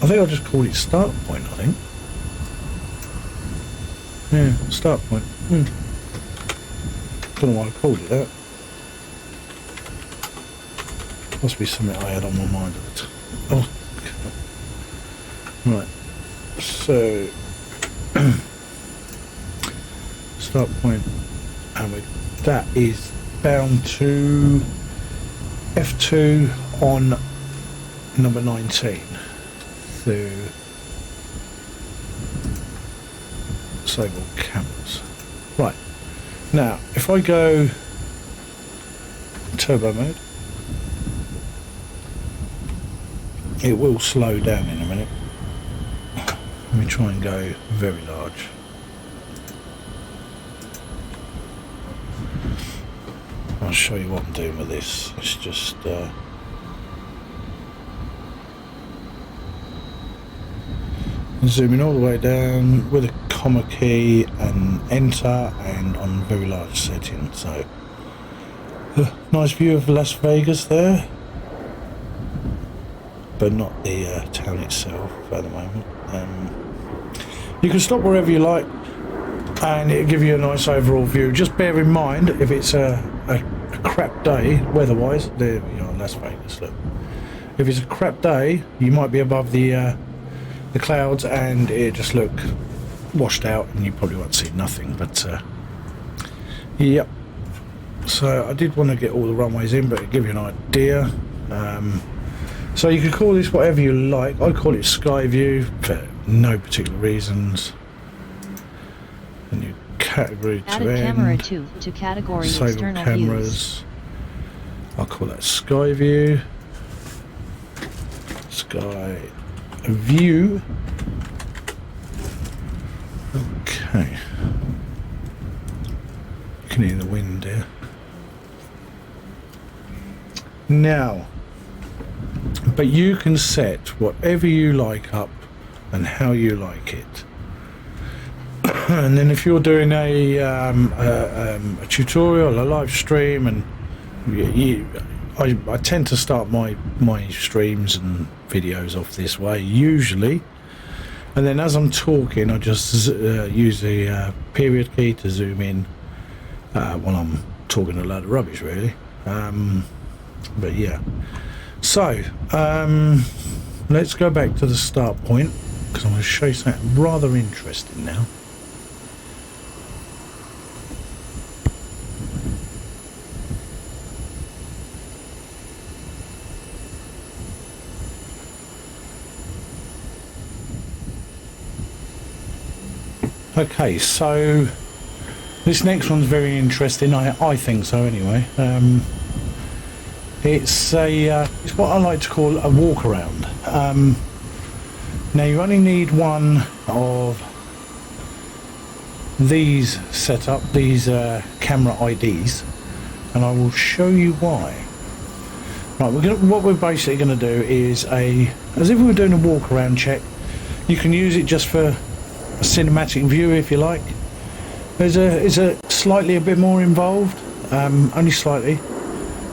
I think I'll just call it start point, I think. Yeah, start point. Don't know why I called it that. Must be something I had on my mind at the time. Oh, okay. Right. So, start point, and that is bound to F2 on number 19 through disable cameras. Right, now if I go turbo mode, it will slow down in a minute. Let me try and go very large. I'll show you what I'm doing with this. It's just zooming all the way down with a comma key and enter, and on very large setting. So nice view of Las Vegas there, but not the town itself at the moment. You can stop wherever you like and it'll give you a nice overall view. Just bear in mind, if it's a crap day weather-wise, there you know, Las Vegas, look. If it's a crap day, you might be above the clouds and it just look washed out and you probably won't see nothing. But yep. So I did want to get all the runways in, but to give you an idea. So you can call this whatever you like. I call it sky view. no particular reasons. A new category to Added end. camera 2 to category Save all external views. cameras. I'll call that Sky View. Sky View. Okay. You can hear the wind here. Now, but you can set whatever you like up and how you like it. And then if you're doing a tutorial, a live stream, and I tend to start my streams and videos off this way usually, and then as I'm talking I just use the period key to zoom in while I'm talking a load of rubbish really. But yeah, so let's go back to the start point, because I'm going to show you something rather interesting now. Okay, so this next one's very interesting. I think so anyway. It's what I like to call a walk around. Now you only need one of these set up, these camera IDs, and I will show you why. Right, what we're basically going to do is as if we were doing a walk around check. You can use it just for a cinematic view if you like. It's a slightly a bit more involved, only slightly.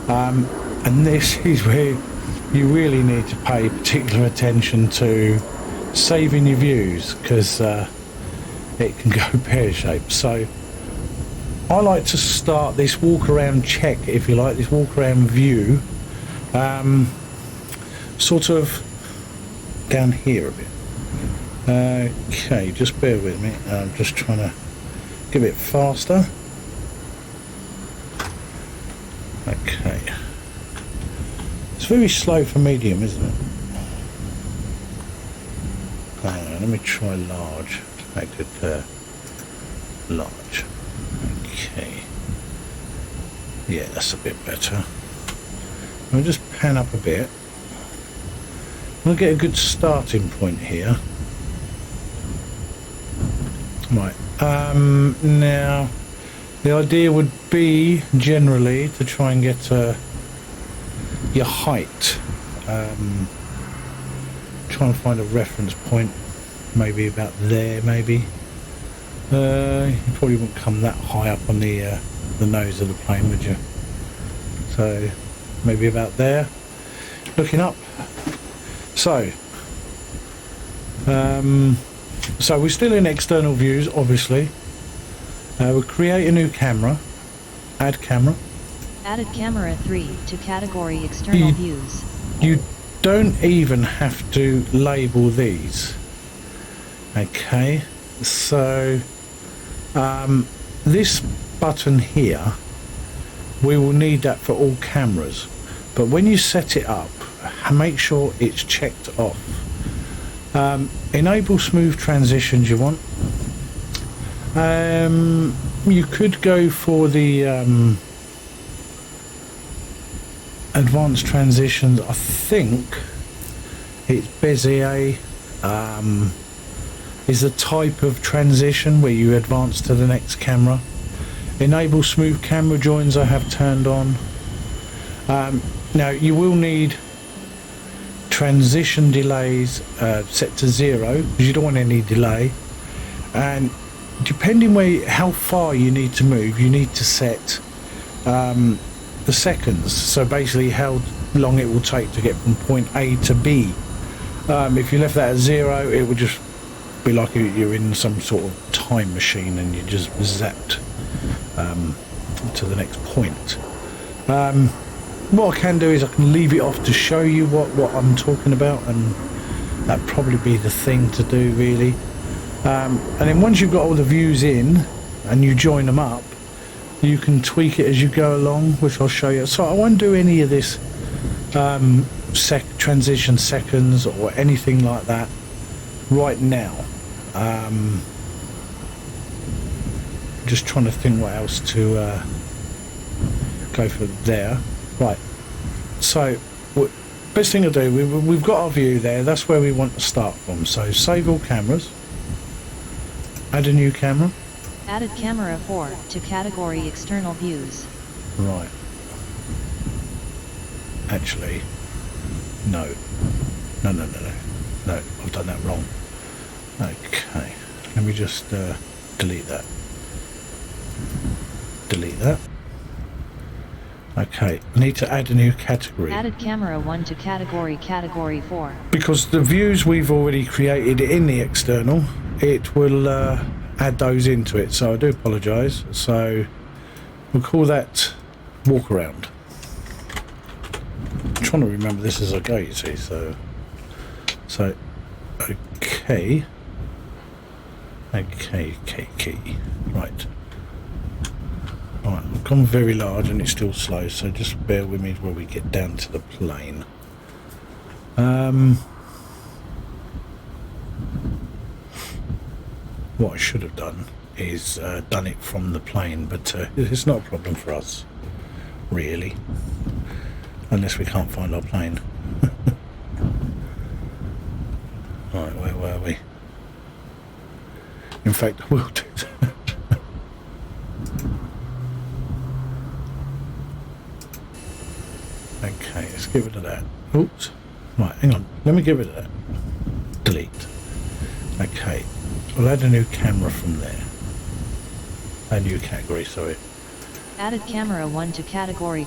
And this is where you really need to pay particular attention to saving your views, because it can go pear-shaped. So I like to start this walk around check, if you like, this walk around view, sort of down here a bit. Okay, just bear with me. I'm just trying to get a bit faster. Okay. It's very slow for medium, isn't it? Let me try large to make it large. Okay. Yeah, that's a bit better. I'll just pan up a bit. I'll get a good starting point here. Right. Now, the idea would be generally to try and get your height. Try and find a reference point, maybe about there. Maybe you probably wouldn't come that high up on the nose of the plane, would you? So maybe about there. Looking up. So we're still in external views, obviously. We'll create a new camera. Add camera. Added camera 3 to category external views. You don't even have to label these. Okay, so this button here, we will need that for all cameras. But when you set it up, make sure it's checked off. Enable smooth transitions you want. You could go for the advanced transitions. I think it's Bezier is the type of transition where you advance to the next camera. Enable smooth camera joins I have turned on. Now you will need transition delays set to 0, because you don't want any delay, and depending how far you need to move, you need to set the seconds, so basically how long it will take to get from point A to B. If you left that at 0, it would just be like you're in some sort of time machine and you just zapped to the next point. What I can do is I can leave it off to show you what I'm talking about, and that'd probably be the thing to do really. And then once you've got all the views in and you join them up, you can tweak it as you go along, which I'll show you. So I won't do any of this transition seconds or anything like that right now. Just trying to think what else to go for there. Right, so best thing to do, we've got our view there, that's where we want to start from. So save all cameras, add a new camera. Added camera 4 to category external views. Right, actually no, I've done that wrong. Okay, let me just delete that. Okay, I need to add a new category. Added camera 1 to category 4. Because the views we've already created in the external, it will add those into it, so I do apologise. So we'll call that walk around. I'm trying to remember this as I go, you see, so okay, right. Alright, I've gone very large and it's still slow, so just bear with me while we get down to the plane. What I should have done is done it from the plane, but it's not a problem for us, really, unless we can't find our plane. Right, where were we? In fact, I will do that. Okay, let's get rid of that. Oops. Right, hang on. Let me get rid of that. Delete. Okay. We'll add a new camera from there. A new category, sorry. Added camera 1 to category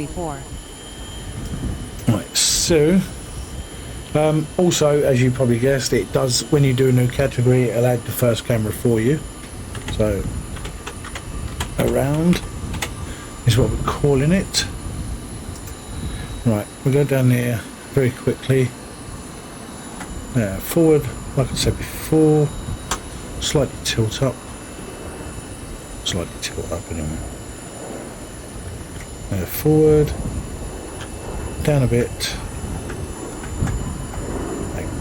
4. Right, so also, as you probably guessed, it does, when you do a new category, it'll add the first camera for you. So around is what we're calling it. Right, we'll go down there very quickly. Forward, like I said before, slightly tilt up. Anyway. Forward, down a bit.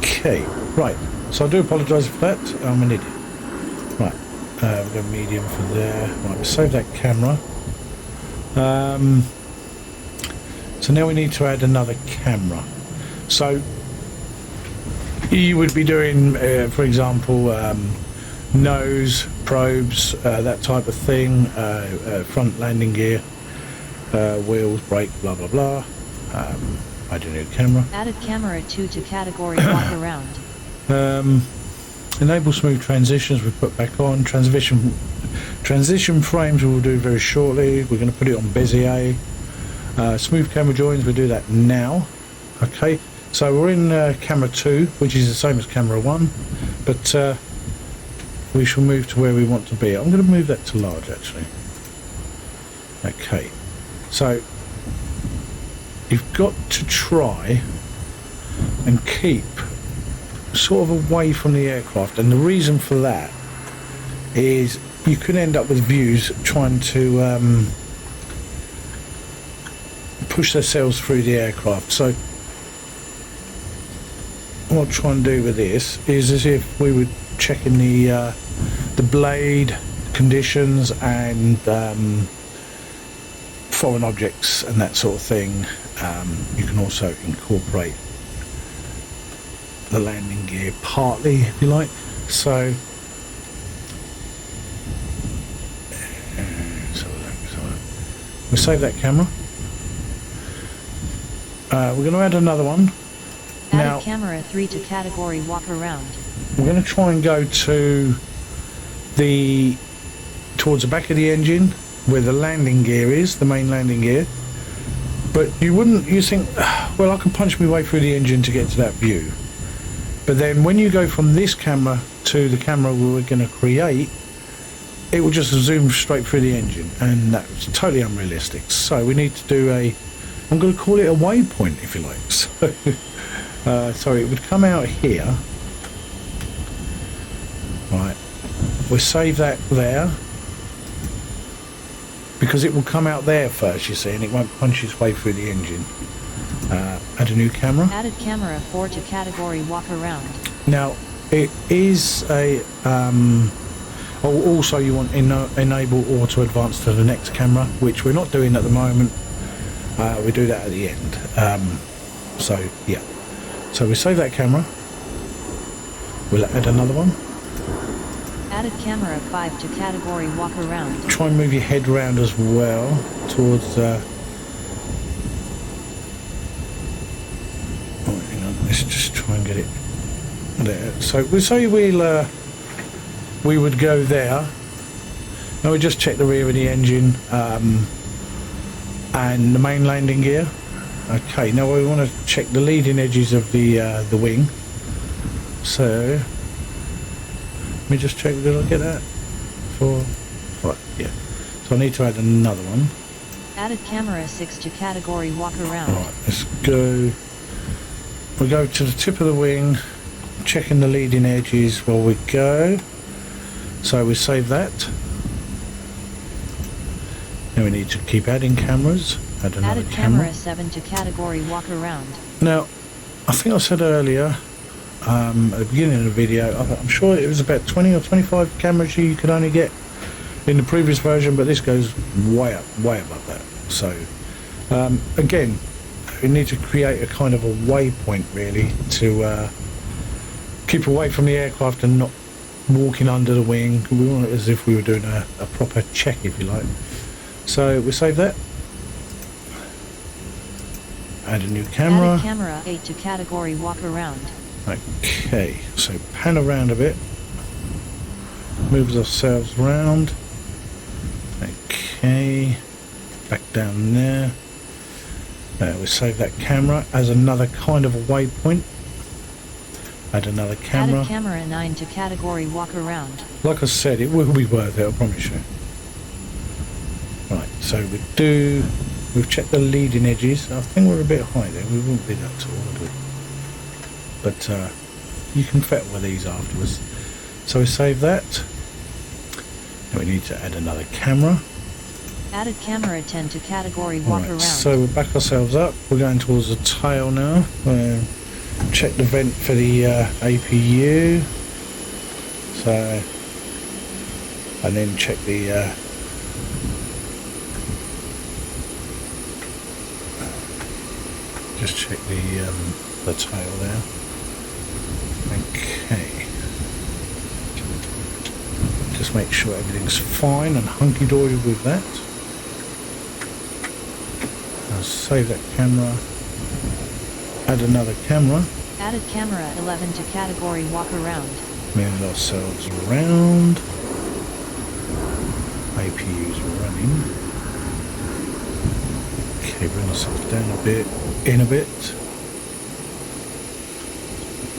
Okay, right, so I do apologise for that, I'm an idiot. Right, we'll go medium for there. Right, we'll save that camera. So now we need to add another camera. So you would be doing, for example, nose, probes, that type of thing, front landing gear, wheels, brake, blah blah blah. Add a new camera. Added camera 2 to category walk around. Enable smooth transitions, we put back on. Transition frames we will do very shortly. We're going to put it on Bezier. Smooth camera joins, we'll do that now. Okay, so we're in camera 2, which is the same as camera 1, but we shall move to where we want to be. I'm going to move that to large, actually. Okay, so you've got to try and keep sort of away from the aircraft, and the reason for that is you could end up with views trying to push themselves through the aircraft. So what I'll try and do with this is as if we were checking the blade conditions and foreign objects and that sort of thing. You can also incorporate the landing gear partly, if you like. So we'll save that camera. We're going to add another one. Added Now, camera 3 to category walk around. we're going to try and go to towards the back of the engine where the landing gear is, the main landing gear. But you think, well, I can punch my way through the engine to get to that view. But then when you go from this camera to the camera we're going to create, it will just zoom straight through the engine, and that's totally unrealistic. So we need to do I'm going to call it a waypoint, if you like. So it would come out here. Right, we'll save that there because it will come out there first, you see, and it won't punch its way through the engine. Add a new camera. Added camera 4 to category walk around. Now it is a also you want enable auto advance to the next camera, which we're not doing at the moment. We do that at the end. So yeah, so we save that camera. We'll add another one. Added camera 5 to category walk around. Try and move your head round as well towards oh, hang on, let's just try and get it there. So we say we would go there. Now we just check the rear of the engine and the main landing gear. Okay, now we want to check the leading edges of the wing. So let me just check, did I get that? Right, yeah. So I need to add another one. Added camera 6 to category walk around. Right, let's go. We go to the tip of the wing, checking the leading edges while we go. So we save that. Now we need to keep adding cameras. Add another Added camera. camera 7 to category walk around. Now, I think I said earlier, at the beginning of the video, I'm sure it was about 20 or 25 cameras you could only get in the previous version, but this goes way above that. So, again, we need to create a kind of a waypoint really to keep away from the aircraft and not walking under the wing. We want it as if we were doing a proper check, if you like. So we save that. Add a new camera. Added camera 8 to category walk around. Okay, so pan around a bit. Moves ourselves round. Okay, back down there. We save that camera as another kind of a waypoint. Add another camera. Added camera 9 to category walk around. Like I said, it will be worth it, I promise you. Right, so we've checked the leading edges. I think we're a bit high there. We wouldn't be that tall, would we? But you can fettle with these afterwards. So we save that. Now we need to add another camera. Added camera 10 to category walk Right, around. so we back ourselves up. We're going towards the tail now. Check the vent for the APU. So, and then check the just check the tail there. Okay. Just make sure everything's fine and hunky-dory with that. I'll save that camera. Add another camera. Added camera 11 to category walk around. Move ourselves around. APU's running. Okay, bring ourselves down a bit, in a bit.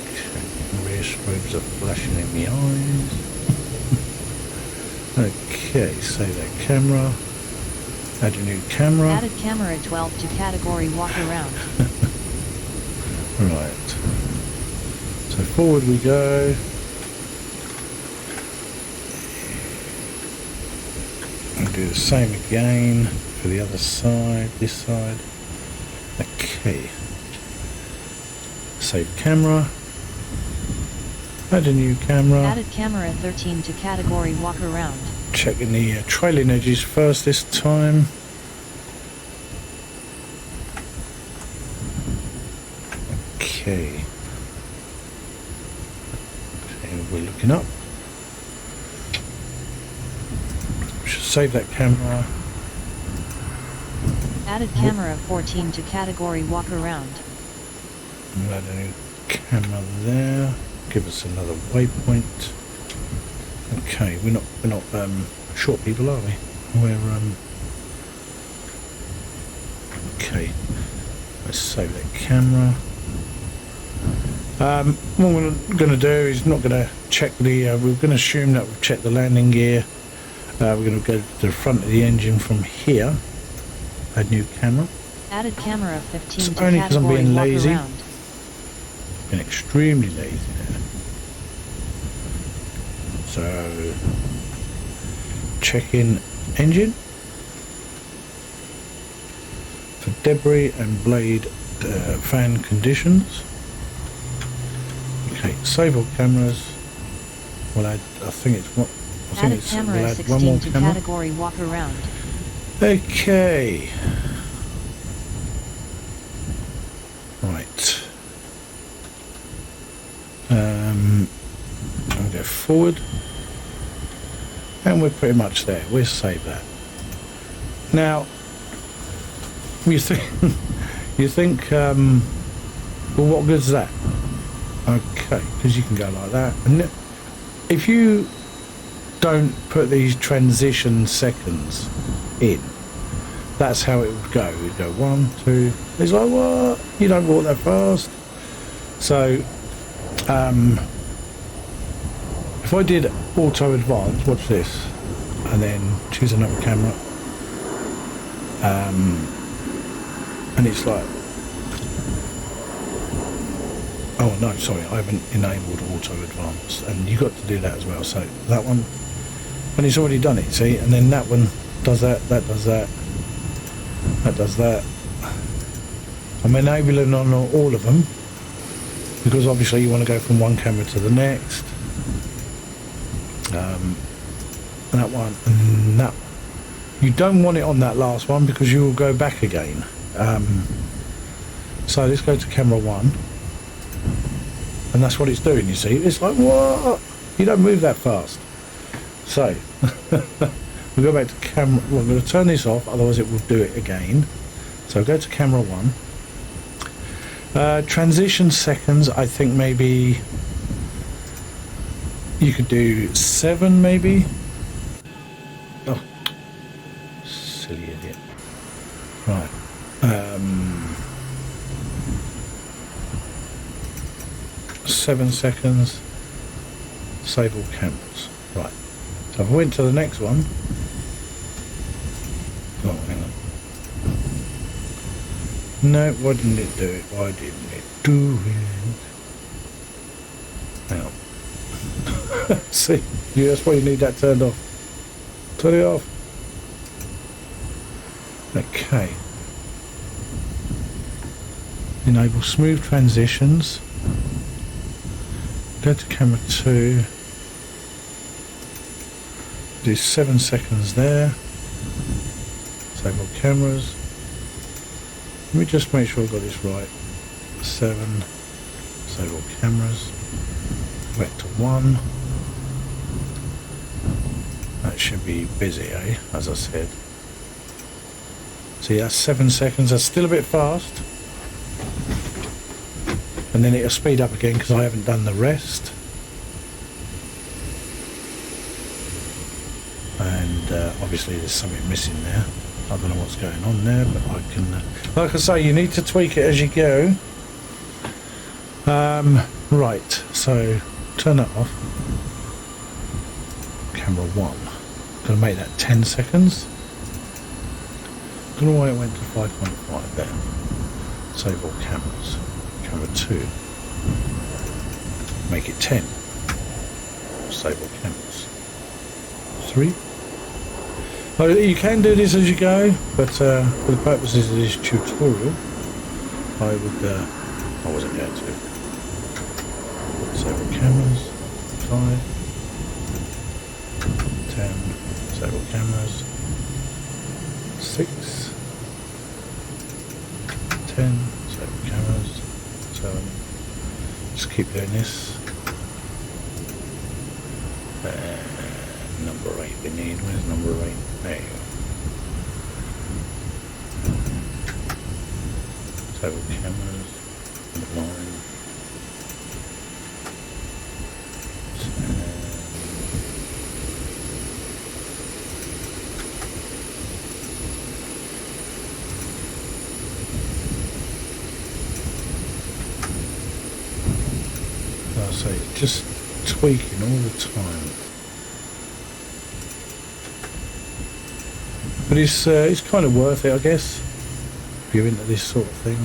Okay, rear strobes are flashing in the eyes. Okay, save that camera. Add a new camera. Added camera 12 to category walk around. Right. So forward we go. And do the same again for the other side, this side. Okay. Save camera. Add a new camera. Added camera 13 to category walk around. Checking the trailing edges first this time. Okay. And we're looking up. Should save that camera. Added camera 14 to category walk around. We'll add a new camera there. Give us another waypoint. Okay, we're not short people, are we? We're okay. Let's save that camera. What we're going to do is not going to check the. We're going to assume that we've checked the landing gear. We're going to go to the front of the engine from here. Add new camera. Added camera 15 It's to only 'cause I'm category being walk lazy. around. Been extremely lazy there. So check in engine for debris and blade fan conditions. Okay, save all cameras. We'll add, I think it's what, I think Add a it's, camera we'll add one more 16 to camera. category walk around. Okay. Right. I'll go forward. And we're pretty much there. We'll save that. Now, you think, well, what good's that? Okay, because you can go like that. And if you don't put these transition seconds in, that's how it would go. You'd go 1, 2. It's like, what? You don't walk that fast. So, if I did auto advance, watch this, and then choose another camera, and it's like, oh no, sorry, I haven't enabled auto advance, and you've got to do that as well. So that one, and it's already done it, see, and then that one does that, that does that, that does that. I'm enabling on all of them because obviously you want to go from one camera to the next. That one and that. You don't want it on that last one because you will go back again. So let's go to camera 1, and that's what it's doing. You see, it's like, what? You don't move that fast. So we go back to camera. Well, I'm going to turn this off, otherwise it will do it again. So go to camera 1. Transition seconds, I think maybe you could do 7, maybe. Oh, silly idiot. Right. 7 seconds. Save all cameras. Right. So if I went to the next one. Oh, hang on. No, why didn't it do it? Why didn't it do it? Hang on. See, yeah, that's why you need that turned off. Turn it off. Okay. Enable smooth transitions. Go to camera 2. Do 7 seconds there. Save all cameras. Let me just make sure I got this right. 7. Save all cameras. Back to 1. That should be busy, eh? As I said. See, that's 7 seconds. That's still a bit fast. And then it'll speed up again because I haven't done the rest. And obviously there's something missing there. I don't know what's going on there, but I can, like I say, you need to tweak it as you go. Right, so turn that off. Camera 1. Going to make that 10 seconds. I don't know why it went to 5.5 there. Save all cameras. Camera 2. Make it 10. Save all cameras. 3. Well, you can do this as you go, but for the purposes of this tutorial, I wasn't going to. Save all cameras. 5. 10. Save all cameras. 6. 10. Save all cameras. 7. Just keep doing this. Number 8 we need. Where's number 8? There you go. Save all cameras. Number 9. I'll say just tweaking all the time. But it's kind of worth it, I guess, if you're into this sort of thing.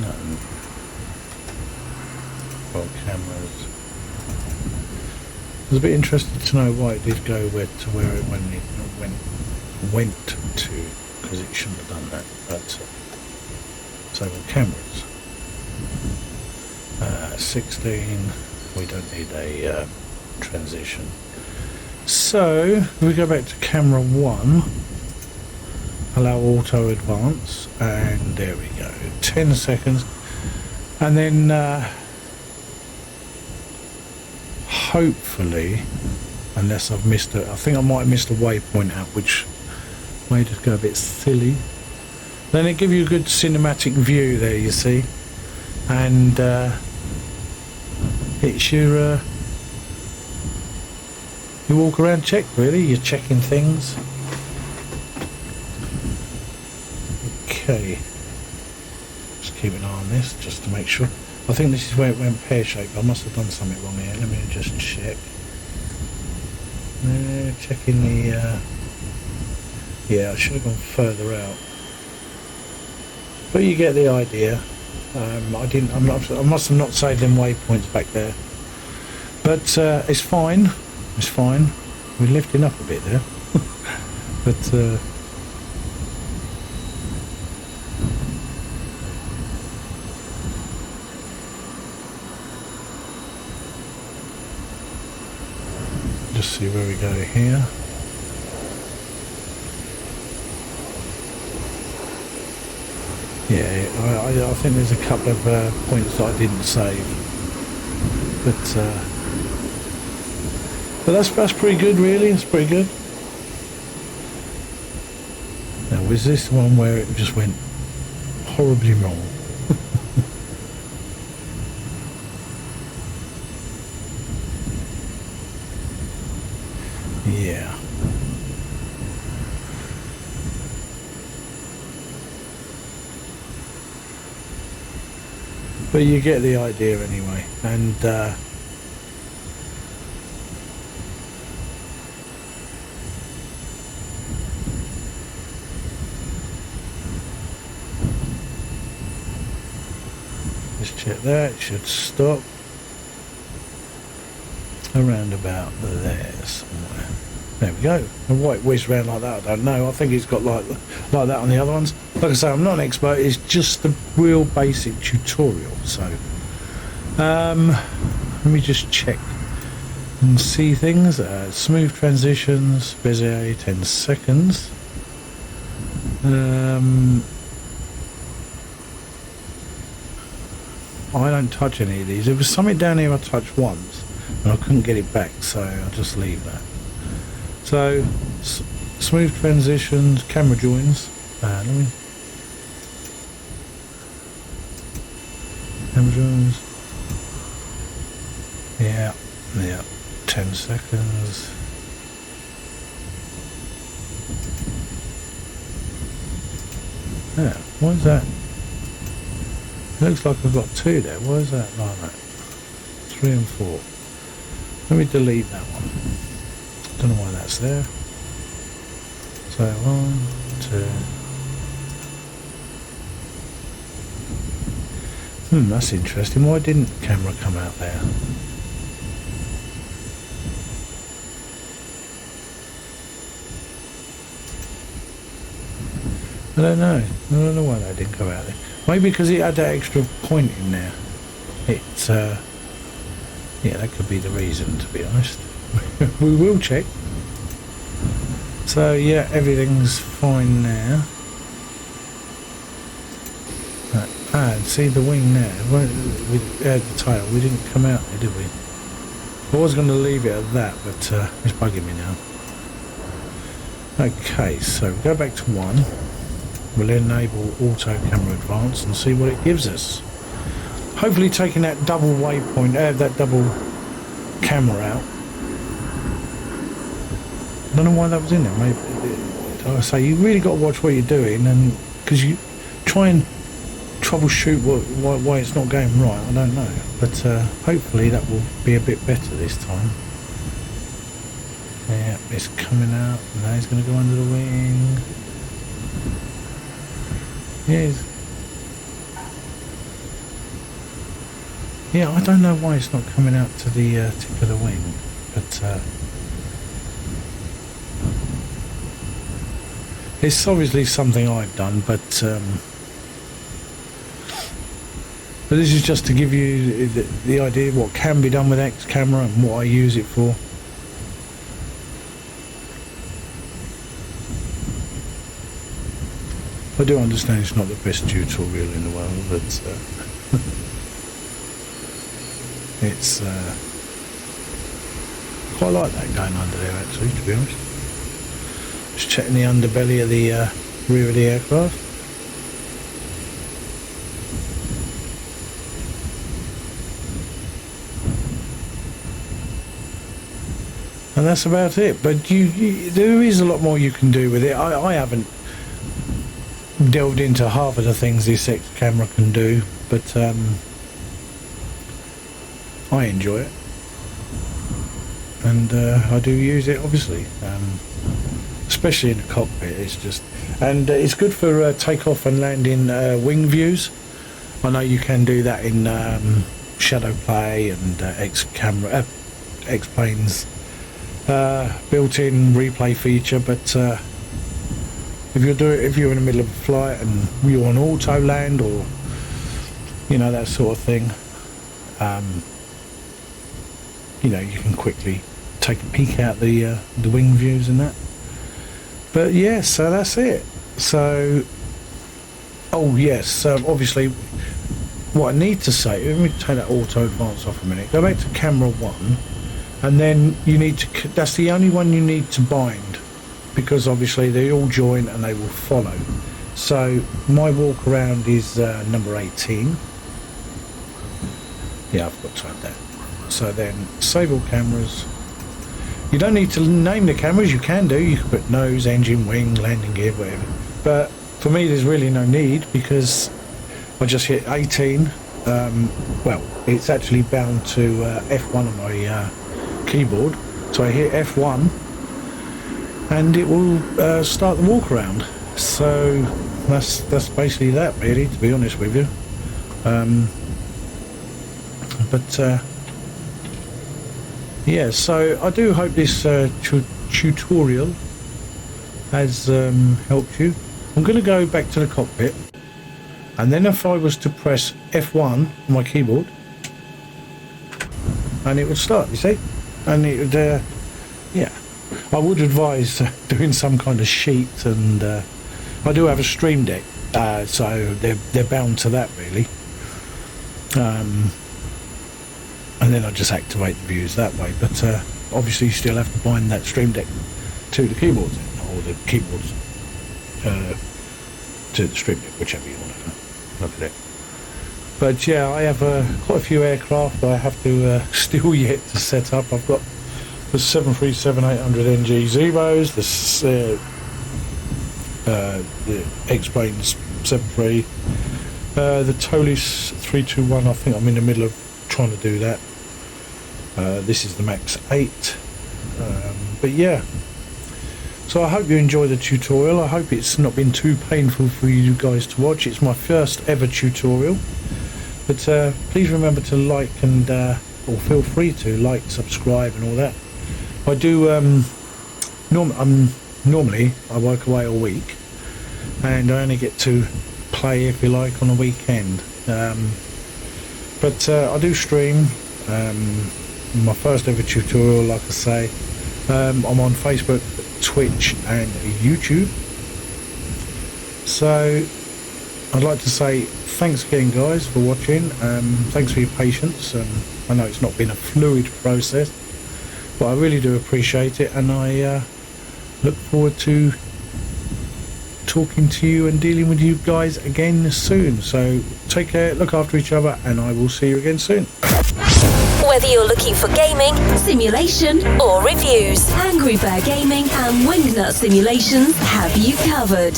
Well, cameras. I was a bit interested to know why it did go where it went to, because it shouldn't have done that. But save all cameras. 16. We don't need a transition. So if we go back to camera 1, allow auto advance, and there we go, 10 seconds, and then hopefully, unless I've missed it, I think I might have missed a waypoint out, which made it go a bit silly. Then it gives you a good cinematic view there, you see, and it's your you walk around check, really, you're checking things. Okay, just keep an eye on this just to make sure. I think this is where it went pear-shaped. I must have done something wrong here. Let me just check. Checking the yeah, I should have gone further out, but you get the idea. I must have not saved them waypoints back there, but it's fine. It's fine. We're lifting up a bit there, but just see where we go here. Yeah, I think there's a couple of points that I didn't save, but that's pretty good, really. It's pretty good. Now, was this one where it just went horribly wrong? Yeah. But you get the idea anyway, and just check that, it should stop around about there somewhere. There we go. And why it whizzed around like that, I don't know. I think it's got like that on the other ones. Like I say, I'm not an expert. It's just a real basic tutorial. So let me just check and see things. Smooth transitions, Bezier 10 seconds. I don't touch any of these. There was something down here I touched once and I couldn't get it back, so I'll just leave that. So smooth transitions, camera joins. Let me camera joins. Yeah, 10 seconds. Yeah, why is that? It looks like I've got 2 there. Why is that like that? 3 and 4. Let me delete that one. Don't know why that's there. So 1, 2. That's interesting. Why didn't the camera come out there? I don't know. I don't know why that didn't come out there. Maybe because it had that extra point in there. It's yeah, that could be the reason, to be honest. We will check. So yeah, everything's fine now. And see the wing there. We had the tail. We didn't come out there, did we? I was going to leave it at that, but it's bugging me now. Okay, so go back to 1. We'll enable auto camera advance and see what it gives us. Hopefully taking that double waypoint, that double camera out. I don't know why that was in there. Maybe, like I say, you really got to watch what you're doing, and because you try and troubleshoot why it's not going right. I don't know, but hopefully that will be a bit better this time. Yeah, it's coming out. Now he's going to go under the wing. Yeah, I don't know why it's not coming out to the tip of the wing, but it's obviously something I've done, but But this is just to give you the idea of what can be done with X camera and what I use it for. I do understand it's not the best tutorial in the world, but it's quite like that going under there actually, to be honest. Just checking the underbelly of the rear of the aircraft. And that's about it. But there is a lot more you can do with it. I haven't delved into half of the things this X camera can do, but I enjoy it, and I do use it obviously, especially in the cockpit. It's just, and it's good for takeoff and landing wing views. I know you can do that in Shadow Play and X Planes built-in replay feature, but if you're in the middle of a flight and you're on auto land, or you know, that sort of thing, you know, you can quickly take a peek out the wing views and that. But yeah, so that's it. So, oh yes, so obviously what I need to say, let me take that auto advance off a minute, go back to camera 1, and then you need to, that's the only one you need to bind, because obviously they all join and they will follow. So my walk around is number 18. Yeah, I've got to add that. So then save all cameras. You don't need to name the cameras, you can do, you can put nose, engine, wing, landing gear, whatever. But for me there's really no need, because I just hit 18. Well, it's actually bound to F1 on my keyboard. So I hit F1 and it will start the walk around. So that's basically that, really, to be honest with you. Yeah, so I do hope this tutorial has helped you. I'm going to go back to the cockpit, and then if I was to press F1 on my keyboard, and it would start, you see, and it would yeah, I would advise doing some kind of sheet, and I do have a Stream Deck, so they're bound to that, really. And then I just activate the views that way, but obviously you still have to bind that Stream Deck to the keyboards, or the keyboards to the Stream Deck, whichever you want to look at it. But yeah, I have quite a few aircraft I have to still yet to set up. I've got the 737-800NG Zeros, the X-Planes 73, the Tolis 321. I think I'm in the middle of trying to do that. This is the Max 8. But yeah, so I hope you enjoy the tutorial. I hope it's not been too painful for you guys to watch. It's my first ever tutorial, but please remember to like and or feel free to like, subscribe and all that. I do normally I work away all week, and I only get to play, if you like, on a weekend. But I do stream. My first ever tutorial, like I say. I'm on Facebook, Twitch and YouTube. So I'd like to say thanks again, guys, for watching. Thanks for your patience. I know it's not been a fluid process, but I really do appreciate it, and I look forward to talking to you and dealing with you guys again soon. So take care, look after each other, and I will see you again soon. Whether you're looking for gaming, simulation or reviews, Angry Bear Gaming and Wingnut Simulations have you covered.